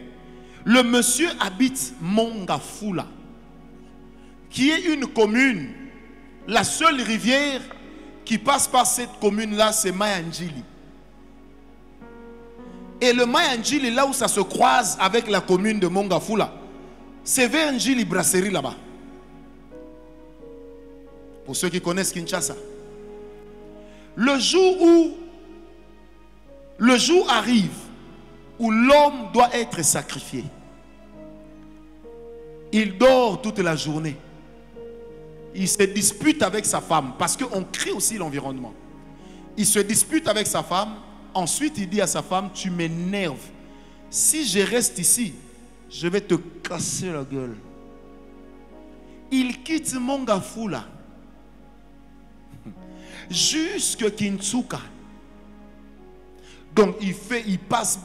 le monsieur habite Mongafula, qui est une commune. La seule rivière qui passe par cette commune-là, c'est Mayanjili. Et le Mayanjili, là où ça se croise avec la commune de Mongafula, c'est vers Njili Brasserie là-bas. Pour ceux qui connaissent Kinshasa. Le jour arrive où l'homme doit être sacrifié. Il dort toute la journée. Il se dispute avec sa femme parce qu'on crée aussi l'environnement. Il se dispute avec sa femme. Ensuite, il dit à sa femme, tu m'énerves. Si je reste ici, je vais te casser la gueule. Il quitte Mongafula jusque Kintsuka. Donc il passe,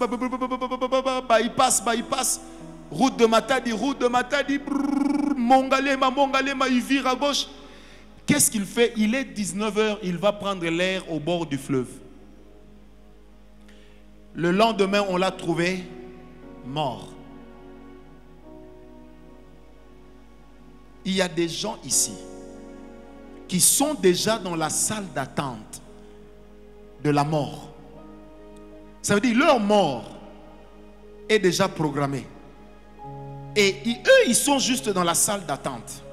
route de Matadi, Mongalema, il vire à gauche. Qu'est-ce qu'il fait? Il est 19 h, il va prendre l'air au bord du fleuve. Le lendemain, on l'a trouvé mort. Il y a des gens ici qui sont déjà dans la salle d'attente de la mort. Ça veut dire leur mort est déjà programmée. Et eux, ils sont juste dans la salle d'attente.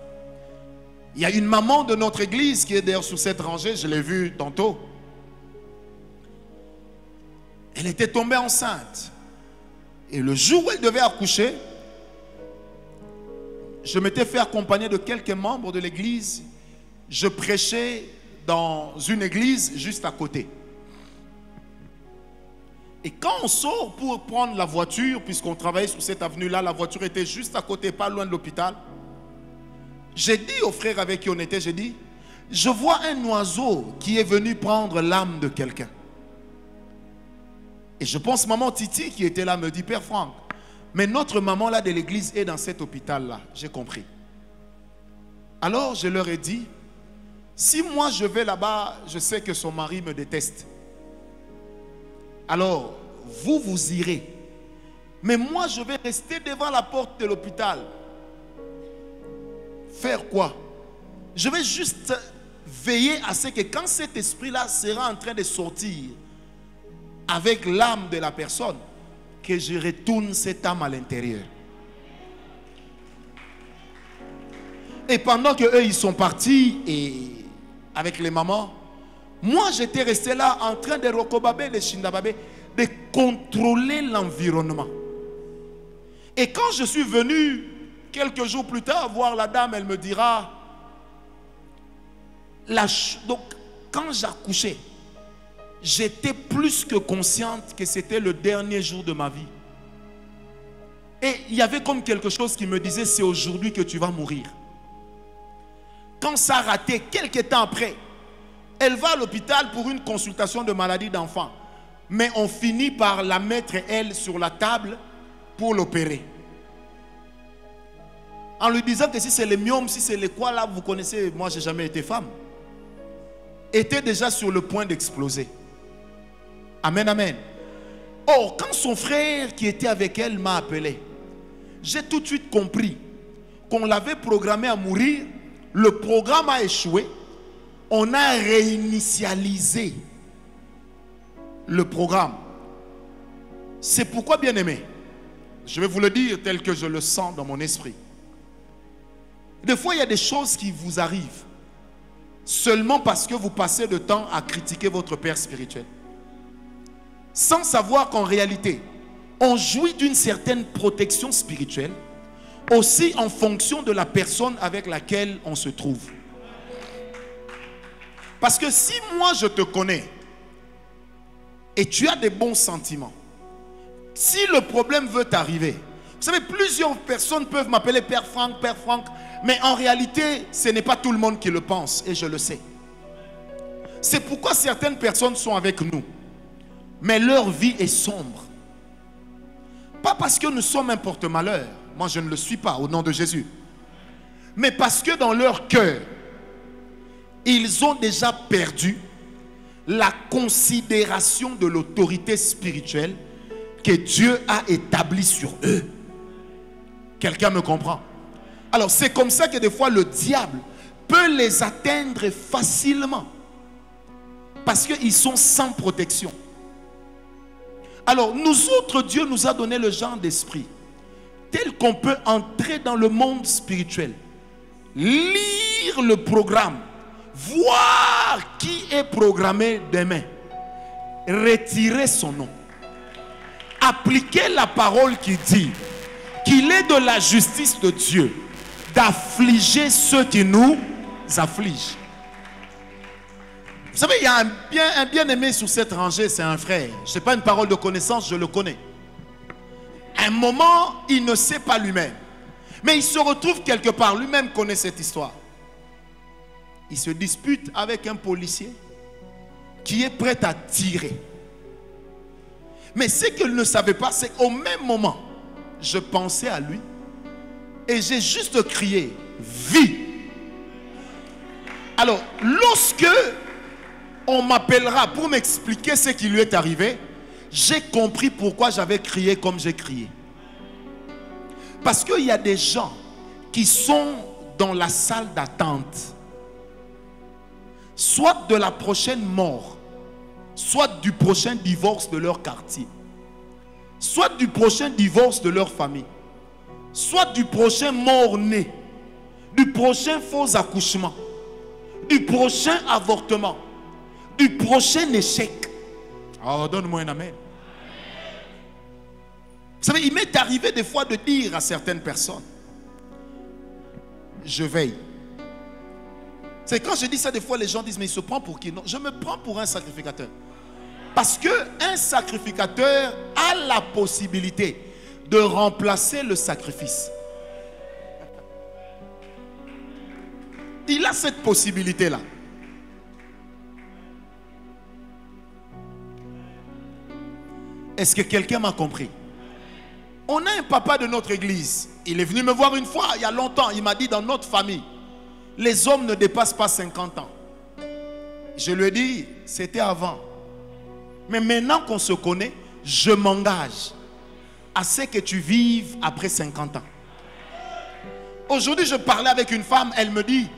Il y a une maman de notre église qui est d'ailleurs sur cette rangée, je l'ai vue tantôt. Elle était tombée enceinte. Et le jour où elle devait accoucher, je m'étais fait accompagner de quelques membres de l'église. Je prêchais dans une église juste à côté. Et quand on sort pour prendre la voiture, puisqu'on travaillait sur cette avenue-là, la voiture était juste à côté, pas loin de l'hôpital. J'ai dit aux frères avec qui on était, j'ai dit, je vois un oiseau qui est venu prendre l'âme de quelqu'un. Et je pense maman Titi qui était là me dit, Père Franck, mais notre maman là de l'église est dans cet hôpital-là. J'ai compris. Alors je leur ai dit, si moi je vais là-bas, je sais que son mari me déteste. Alors, vous irez. Mais moi, je vais rester devant la porte de l'hôpital. Faire quoi? Je vais juste veiller à ce que quand cet esprit-là sera en train de sortir avec l'âme de la personne, que je retourne cette âme à l'intérieur. Et pendant que eux, ils sont partis et avec les mamans, moi, j'étais resté là en train de rokobabe, de shindababe, de contrôler l'environnement. Et quand je suis venu, quelques jours plus tard, voir la dame, elle me dira, donc, quand j'accouchais, j'étais plus que consciente que c'était le dernier jour de ma vie. Et il y avait comme quelque chose qui me disait, c'est aujourd'hui que tu vas mourir. Quand ça a raté, quelques temps après, elle va à l'hôpital pour une consultation de maladie d'enfant. Mais on finit par la mettre, elle, sur la table pour l'opérer. En lui disant que si c'est les myomes, si c'est les quoi là, vous connaissez, moi j'ai jamais été femme. Était déjà sur le point d'exploser. Amen, amen. Or, quand son frère qui était avec elle m'a appelé, j'ai tout de suite compris qu'on l'avait programmé à mourir. Le programme a échoué. On a réinitialisé le programme. C'est pourquoi, bien aimé, je vais vous le dire tel que je le sens dans mon esprit. Des fois, il y a des choses qui vous arrivent seulement parce que vous passez le temps à critiquer votre père spirituel. Sans savoir qu'en réalité, on jouit d'une certaine protection spirituelle aussi en fonction de la personne avec laquelle on se trouve. Parce que si moi je te connais et tu as des bons sentiments, si le problème veut t'arriver, vous savez, plusieurs personnes peuvent m'appeler Père Franck, mais en réalité, ce n'est pas tout le monde qui le pense et je le sais. C'est pourquoi certaines personnes sont avec nous, mais leur vie est sombre. Pas parce que nous sommes un porte-malheur, moi je ne le suis pas au nom de Jésus, mais parce que dans leur cœur, ils ont déjà perdu la considération de l'autorité spirituelle que Dieu a établie sur eux. Quelqu'un me comprend? Alors c'est comme ça que des fois le diable peut les atteindre facilement parce qu'ils sont sans protection. Alors nous autres, Dieu nous a donné le genre d'esprit tel qu'on peut entrer dans le monde spirituel, lire le programme, voir qui est programmé demain, retirer son nom, appliquer la parole qui dit qu'il est de la justice de Dieu d'affliger ceux qui nous affligent. Vous savez, il y a un bien-aimé sur cette rangée, c'est un frère. Ce n'est pas une parole de connaissance, je le connais. À un moment, il ne sait pas lui-même. Mais il se retrouve quelque part, lui-même connaît cette histoire. Il se dispute avec un policier qui est prêt à tirer. Mais ce qu'il ne savait pas, c'est qu'au même moment, je pensais à lui et j'ai juste crié « Vie !» Alors, lorsque on m'appellera pour m'expliquer ce qui lui est arrivé, j'ai compris pourquoi j'avais crié comme j'ai crié. Parce qu'il y a des gens qui sont dans la salle d'attente, soit de la prochaine mort, soit du prochain divorce de leur quartier, soit du prochain divorce de leur famille, soit du prochain mort-né, du prochain faux accouchement, du prochain avortement, du prochain échec. Oh, donne-moi un amen. Vous savez, il m'est arrivé des fois de dire à certaines personnes, je veille. C'est quand je dis ça, des fois les gens disent, mais il se prend pour qui? Non, je me prends pour un sacrificateur. Parce qu'un sacrificateur a la possibilité de remplacer le sacrifice. Il a cette possibilité-là. Est-ce que quelqu'un m'a compris? On a un papa de notre église. Il est venu me voir une fois, il y a longtemps. Il m'a dit, dans notre famille, les hommes ne dépassent pas 50 ans. Je lui ai dit, c'était avant. Mais maintenant qu'on se connaît, je m'engage à ce que tu vives après 50 ans. Aujourd'hui, je parlais avec une femme, elle me dit,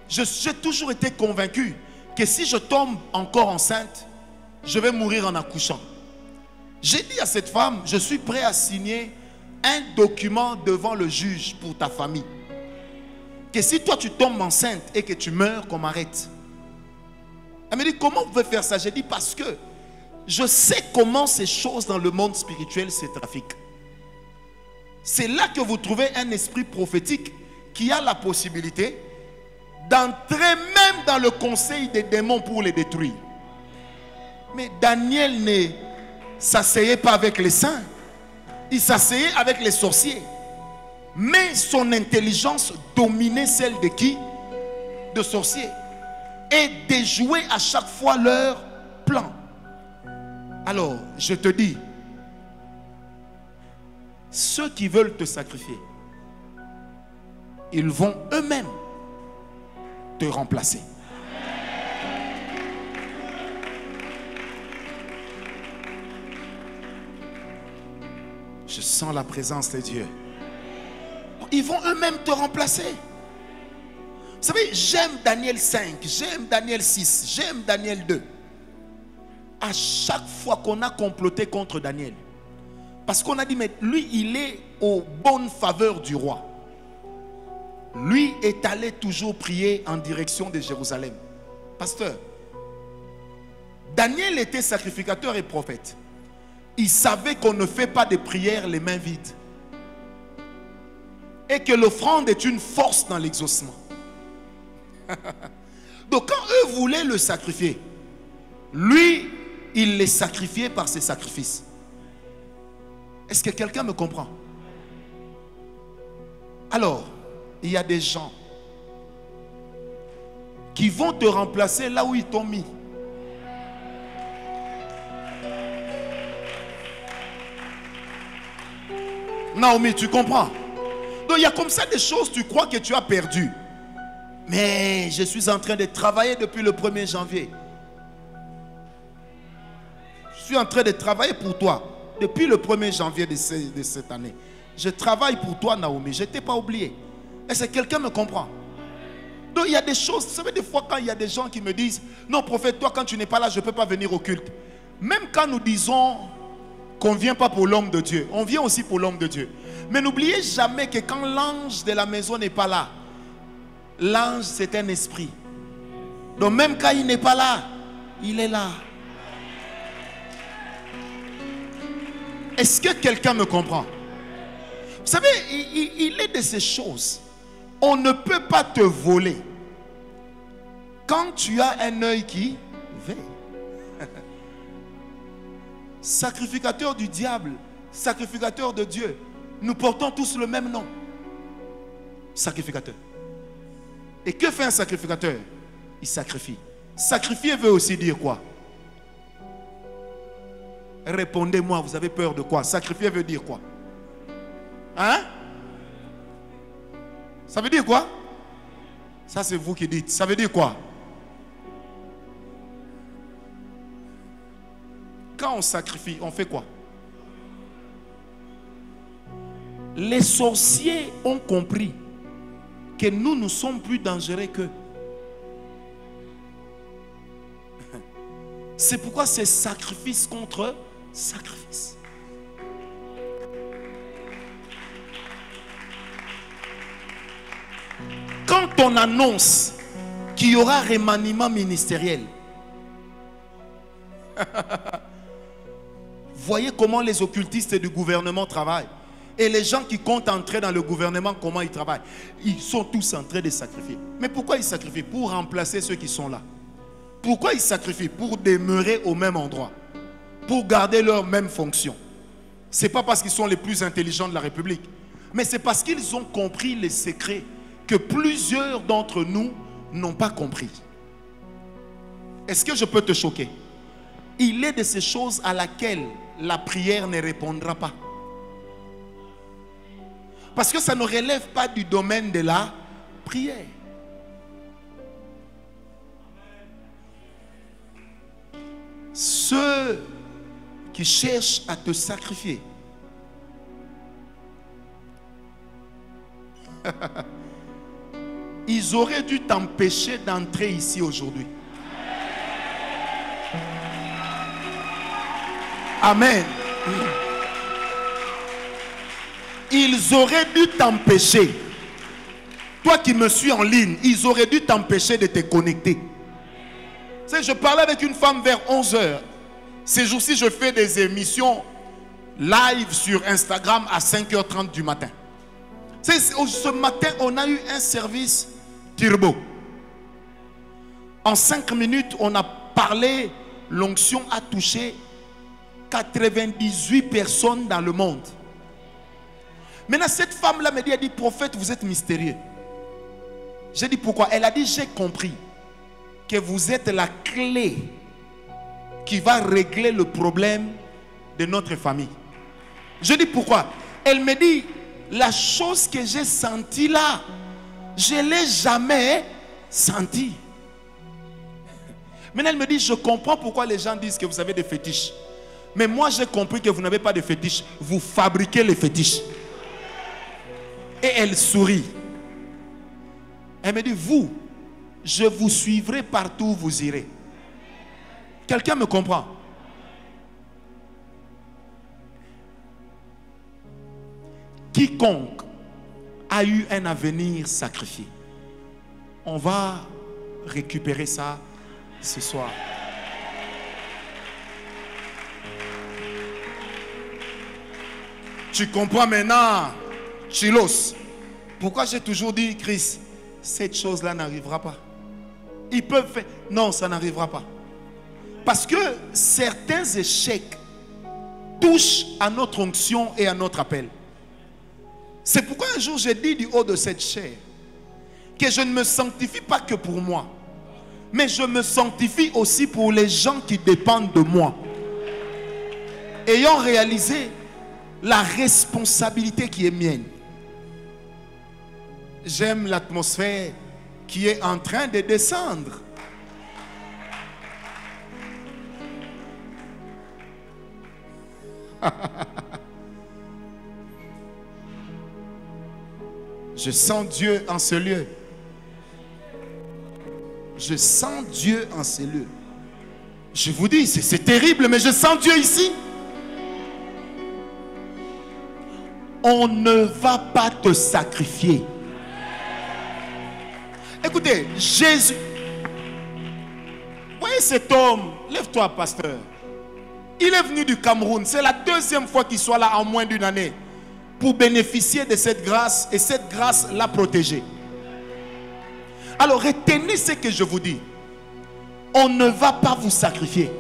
j'ai toujours été convaincu que si je tombe encore enceinte, je vais mourir en accouchant. J'ai dit à cette femme, je suis prêt à signer un document devant le juge pour ta famille. Que si toi tu tombes enceinte et que tu meurs, qu'on m'arrête. Elle me dit, comment vous pouvez faire ça? J'ai dit, parce que je sais comment ces choses dans le monde spirituel se trafiquent. C'est là que vous trouvez un esprit prophétique qui a la possibilité d'entrer même dans le conseil des démons pour les détruire. Mais Daniel ne s'asseyait pas avec les saints. Il s'asseyait avec les sorciers. Mais son intelligence dominait celle de qui? De sorciers. Et déjouait à chaque fois leur plan. Alors, je te dis, ceux qui veulent te sacrifier, ils vont eux-mêmes te remplacer. Je sens la présence de Dieu. Ils vont eux-mêmes te remplacer. Vous savez, j'aime Daniel 5, j'aime Daniel 6, j'aime Daniel 2. À chaque fois qu'on a comploté contre Daniel, parce qu'on a dit, mais lui, il est aux bonnes faveurs du roi. Lui est allé toujours prier en direction de Jérusalem. Pasteur, Daniel était sacrificateur et prophète. Il savait qu'on ne fait pas de prières les mains vides. Et que l'offrande est une force dans l'exaucement. Donc quand eux voulaient le sacrifier, lui, il les sacrifiait par ses sacrifices. Est-ce que quelqu'un me comprend? Alors, il y a des gens qui vont te remplacer là où ils t'ont mis. Naomi, tu comprends? Donc il y a comme ça des choses, tu crois que tu as perdu. Mais je suis en train de travailler depuis le 1er janvier. Je suis en train de travailler pour toi depuis le 1er janvier de cette année. Je travaille pour toi, Naomi. Je ne t'ai pas oublié. Est-ce que quelqu'un me comprend? Donc il y a des choses, vous savez, des fois quand il y a des gens qui me disent, non prophète, toi quand tu n'es pas là, je ne peux pas venir au culte. Même quand nous disons qu'on ne vient pas pour l'homme de Dieu, on vient aussi pour l'homme de Dieu. Mais n'oubliez jamais que quand l'ange de la maison n'est pas là, l'ange c'est un esprit. Donc même quand il n'est pas là, il est là. Est-ce que quelqu'un me comprend? Vous savez, il est de ces choses. On ne peut pas te voler quand tu as un œil qui veille. Sacrificateur du diable, sacrificateur de Dieu, nous portons tous le même nom. Sacrificateur. Et que fait un sacrificateur? Il sacrifie. Sacrifier veut aussi dire quoi? Répondez-moi, vous avez peur de quoi? Sacrifier veut dire quoi? Hein? Ça veut dire quoi? Ça c'est vous qui dites. Ça veut dire quoi? Quand on sacrifie, on fait quoi? Les sorciers ont compris que nous sommes plus dangereux qu'eux. C'est pourquoi c'est sacrifice contre sacrifice. Quand on annonce qu'il y aura remaniement ministériel, voyez comment les occultistes du gouvernement travaillent. Et les gens qui comptent entrer dans le gouvernement, comment ils travaillent. Ils sont tous en train de sacrifier. Mais pourquoi ils sacrifient? Pour remplacer ceux qui sont là. Pourquoi ils sacrifient? Pour demeurer au même endroit. Pour garder leur même fonction. Ce n'est pas parce qu'ils sont les plus intelligents de la République. Mais c'est parce qu'ils ont compris les secrets que plusieurs d'entre nous n'ont pas compris. Est-ce que je peux te choquer? Il est de ces choses à laquelle la prière ne répondra pas. Parce que ça ne relève pas du domaine de la prière. Ceux qui cherchent à te sacrifier, ils auraient dû t'empêcher d'entrer ici aujourd'hui. Amen. Ils auraient dû t'empêcher. Toi qui me suis en ligne, ils auraient dû t'empêcher de te connecter. Tu sais, je parlais avec une femme vers 11 h. Ces jours-ci, je fais des émissions live sur Instagram à 5h30 du matin. Tu sais, ce matin, on a eu un service turbo. En 5 minutes, on a parlé, l'onction a touché 98 personnes dans le monde. Maintenant, cette femme-là me dit, elle dit, prophète, vous êtes mystérieux. J'ai dit, pourquoi? Elle a dit, j'ai compris que vous êtes la clé qui va régler le problème de notre famille. Je dis, pourquoi? Elle me dit, la chose que j'ai sentie là, je ne l'ai jamais sentie. Maintenant, elle me dit, je comprends pourquoi les gens disent que vous avez des fétiches. Mais moi, j'ai compris que vous n'avez pas de fétiches. Vous fabriquez les fétiches. Et elle sourit. Elle me dit, vous, je vous suivrai partout où vous irez. Quelqu'un me comprend? Quiconque a eu un avenir sacrifié. On va récupérer ça ce soir. Tu comprends maintenant, Chilos, pourquoi j'ai toujours dit, Chris, cette chose-là n'arrivera pas. Ils peuvent faire... Non, ça n'arrivera pas. Parce que certains échecs touchent à notre onction et à notre appel. C'est pourquoi un jour j'ai dit du haut de cette chair que je ne me sanctifie pas que pour moi, mais je me sanctifie aussi pour les gens qui dépendent de moi. Ayant réalisé la responsabilité qui est mienne. J'aime l'atmosphère qui est en train de descendre. Je sens Dieu en ce lieu. Je sens Dieu en ce lieu. Je vous dis, c'est terrible, mais je sens Dieu ici. On ne va pas te sacrifier. Écoutez, Jésus. Voyez cet homme. Lève-toi, pasteur. Il est venu du Cameroun. C'est la deuxième fois qu'il soit là en moins d'une année pour bénéficier de cette grâce. Et cette grâce l'a protégé. Alors retenez ce que je vous dis. On ne va pas vous sacrifier.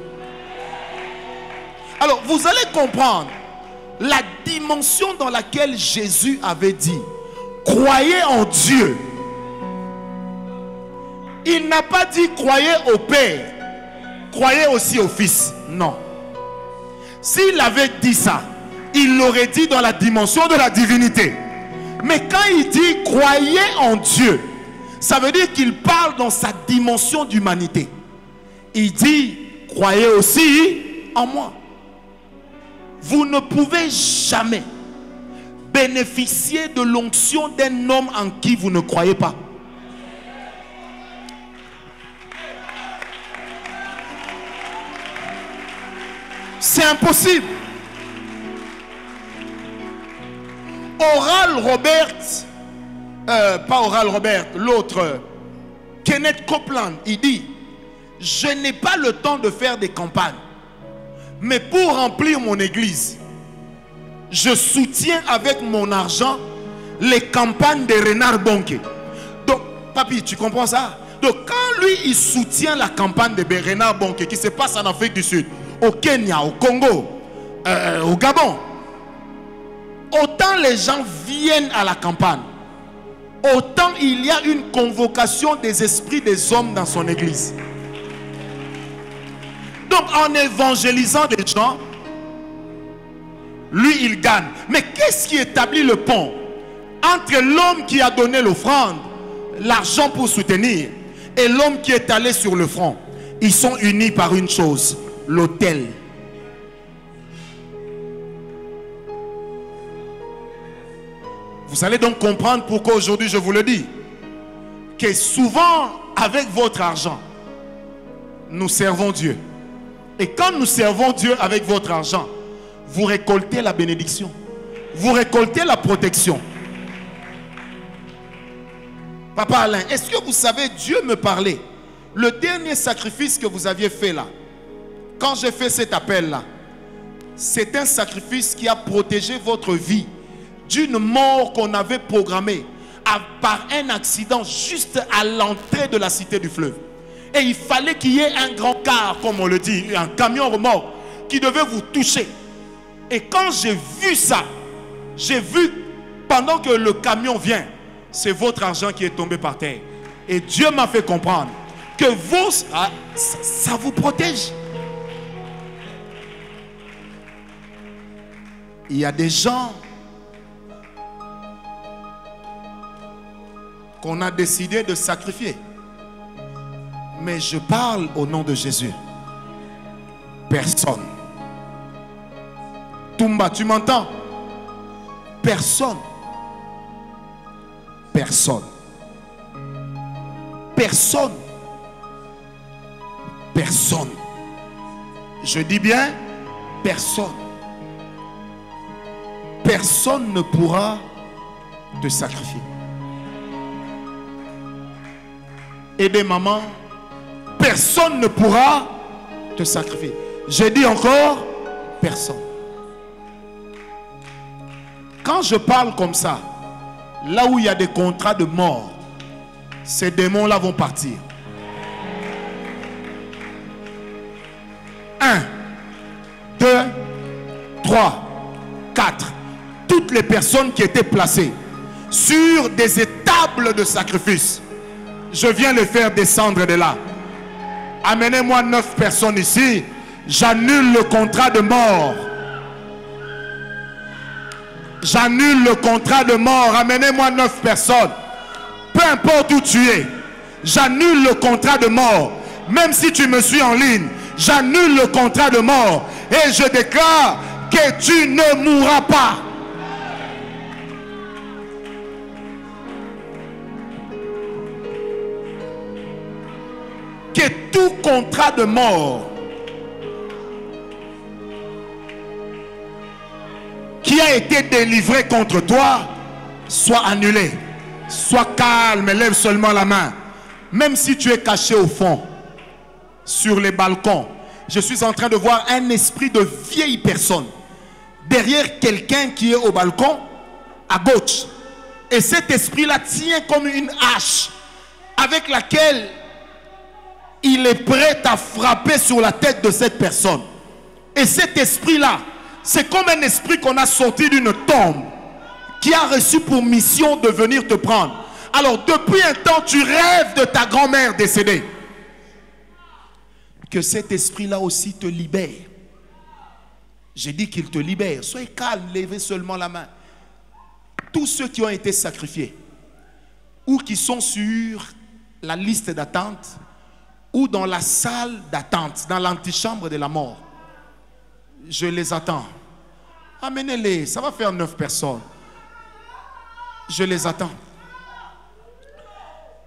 Alors vous allez comprendre la dimension dans laquelle Jésus avait dit, croyez en Dieu. Il n'a pas dit croyez au Père, croyez aussi au Fils. Non. S'il avait dit ça, il l'aurait dit dans la dimension de la divinité. Mais quand il dit croyez en Dieu, ça veut dire qu'il parle dans sa dimension d'humanité. Il dit croyez aussi en moi. Vous ne pouvez jamais bénéficier de l'onction d'un homme en qui vous ne croyez pas. C'est impossible. Oral Robert, pas Oral Robert, l'autre, Kenneth Copeland, il dit: je n'ai pas le temps de faire des campagnes, mais pour remplir mon église, je soutiens avec mon argent les campagnes de Renard Bonke. Donc, papi, tu comprends ça? Donc, quand lui, il soutient la campagne de Renard Bonke qui se passe en Afrique du Sud, au Kenya, au Congo, au Gabon, autant les gens viennent à la campagne, autant il y a une convocation des esprits des hommes dans son église. Donc, en évangélisant des gens, lui, il gagne. Mais qu'est-ce qui établit le pont entre l'homme qui a donné l'offrande, l'argent pour soutenir, et l'homme qui est allé sur le front? Ils sont unis par une chose: l'autel. Vous allez donc comprendre pourquoi aujourd'hui je vous le dis, que souvent avec votre argent, nous servons Dieu. Et quand nous servons Dieu avec votre argent, vous récoltez la bénédiction, vous récoltez la protection. Papa Alain, est-ce que vous savez, Dieu me parlait, le dernier sacrifice que vous aviez fait là, quand j'ai fait cet appel là, c'est un sacrifice qui a protégé votre vie d'une mort qu'on avait programmée par un accident juste à l'entrée de la cité du fleuve. Et il fallait qu'il y ait un grand car, comme on le dit, un camion remorque qui devait vous toucher. Et quand j'ai vu ça, j'ai vu pendant que le camion vient, c'est votre argent qui est tombé par terre. Et Dieu m'a fait comprendre que ça vous protège. Il y a des gens qu'on a décidé de sacrifier. Mais je parle au nom de Jésus. Personne. Toumba, tu m'entends? Personne. Personne. Personne. Personne. Je dis bien personne. Personne ne pourra te sacrifier. Et des mamans, personne ne pourra te sacrifier. Je dis encore personne. Quand je parle comme ça, là où il y a des contrats de mort, ces démons-là vont partir. 1, 2, 3, 4. Toutes les personnes qui étaient placées sur des étables de sacrifice, je viens les faire descendre de là. Amenez-moi 9 personnes ici. J'annule le contrat de mort. J'annule le contrat de mort. Amenez-moi 9 personnes. Peu importe où tu es, j'annule le contrat de mort. Même si tu me suis en ligne, j'annule le contrat de mort. Et je déclare que tu ne mourras pas. Que tout contrat de mort qui a été délivré contre toi soit annulé. Sois calme, lève seulement la main. Même si tu es caché au fond, sur les balcons, je suis en train de voir un esprit de vieille personne derrière quelqu'un qui est au balcon à gauche. Et cet esprit-là tient comme une hache avec laquelle il est prêt à frapper sur la tête de cette personne. Et cet esprit-là, c'est comme un esprit qu'on a sorti d'une tombe, qui a reçu pour mission de venir te prendre. Alors depuis un temps, tu rêves de ta grand-mère décédée. Que cet esprit-là aussi te libère. J'ai dit qu'il te libère. Soyez calme, levez seulement la main. Tous ceux qui ont été sacrifiés, ou qui sont sur la liste d'attente, ou dans la salle d'attente, dans l'antichambre de la mort, je les attends. Amenez-les, ça va faire 9 personnes. Je les attends.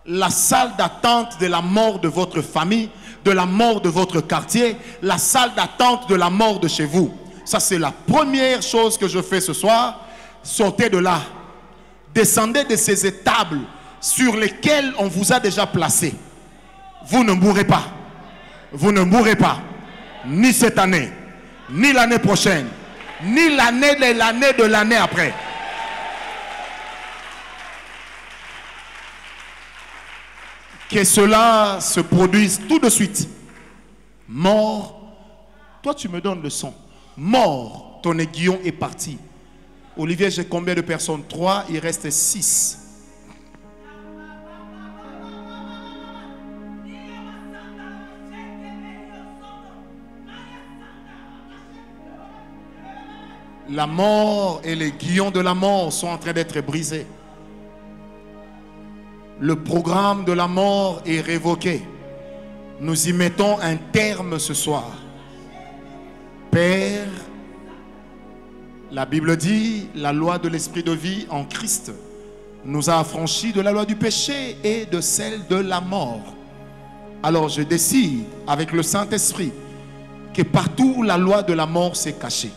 La salle d'attente de la mort de votre famille, de la mort de votre quartier, la salle d'attente de la mort de chez vous. Ça, c'est la première chose que je fais ce soir. Sortez de là. Descendez de ces étables sur lesquelles on vous a déjà placé. Vous ne mourrez pas. Vous ne mourrez pas. Ni cette année, ni l'année prochaine, ni l'année de l'année après. Que cela se produise tout de suite. Mort, toi tu me donnes le son. Mort, ton aiguillon est parti. Olivier, j'ai combien de personnes? 3, il reste 6. La mort et les guillons de la mort sont en train d'être brisés. Le programme de la mort est révoqué. Nous y mettons un terme ce soir. Père, la Bible dit, la loi de l'esprit de vie en Christ nous a affranchis de la loi du péché et de celle de la mort. Alors je décide avec le Saint-Esprit que partout où la loi de la mort s'est cachée,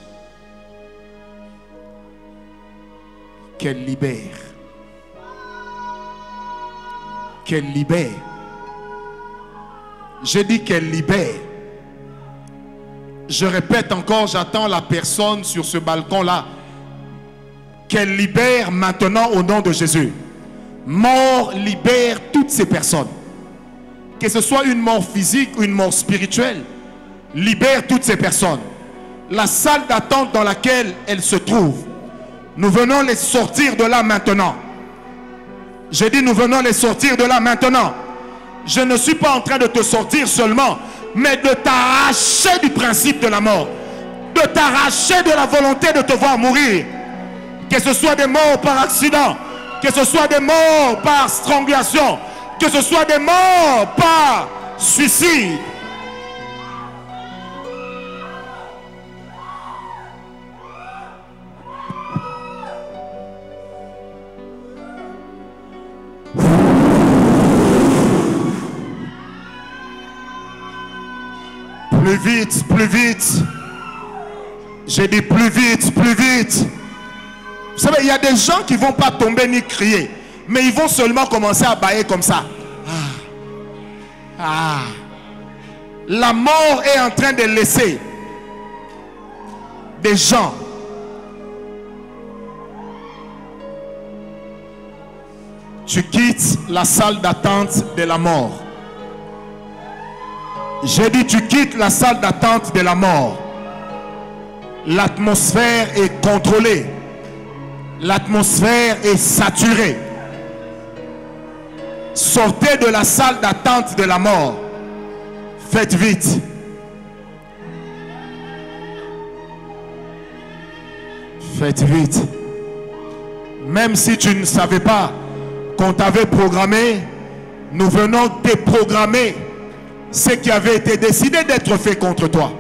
qu'elle libère. Qu'elle libère. J'ai dit qu'elle libère. Je répète encore, j'attends la personne sur ce balcon-là. Qu'elle libère maintenant au nom de Jésus. Mort libère toutes ces personnes. Que ce soit une mort physique ou une mort spirituelle, libère toutes ces personnes. La salle d'attente dans laquelle elles se trouvent, nous venons les sortir de là maintenant. J'ai dit nous venons les sortir de là maintenant. Je ne suis pas en train de te sortir seulement, mais de t'arracher du principe de la mort. De t'arracher de la volonté de te voir mourir. Que ce soit des morts par accident, que ce soit des morts par strangulation, que ce soit des morts par suicide. Plus vite, plus vite. J'ai dit plus vite, plus vite. Vous savez, il y a des gens qui ne vont pas tomber ni crier, mais ils vont seulement commencer à bâiller comme ça. La mort est en train de laisser des gens. Tu quittes la salle d'attente de la mort. J'ai dit tu quittes la salle d'attente de la mort. L'atmosphère est contrôlée. L'atmosphère est saturée. Sortez de la salle d'attente de la mort. Faites vite. Faites vite. Même si tu ne savais pas qu'on t'avait programmé, nous venons déprogrammer ce qui avait été décidé d'être fait contre toi.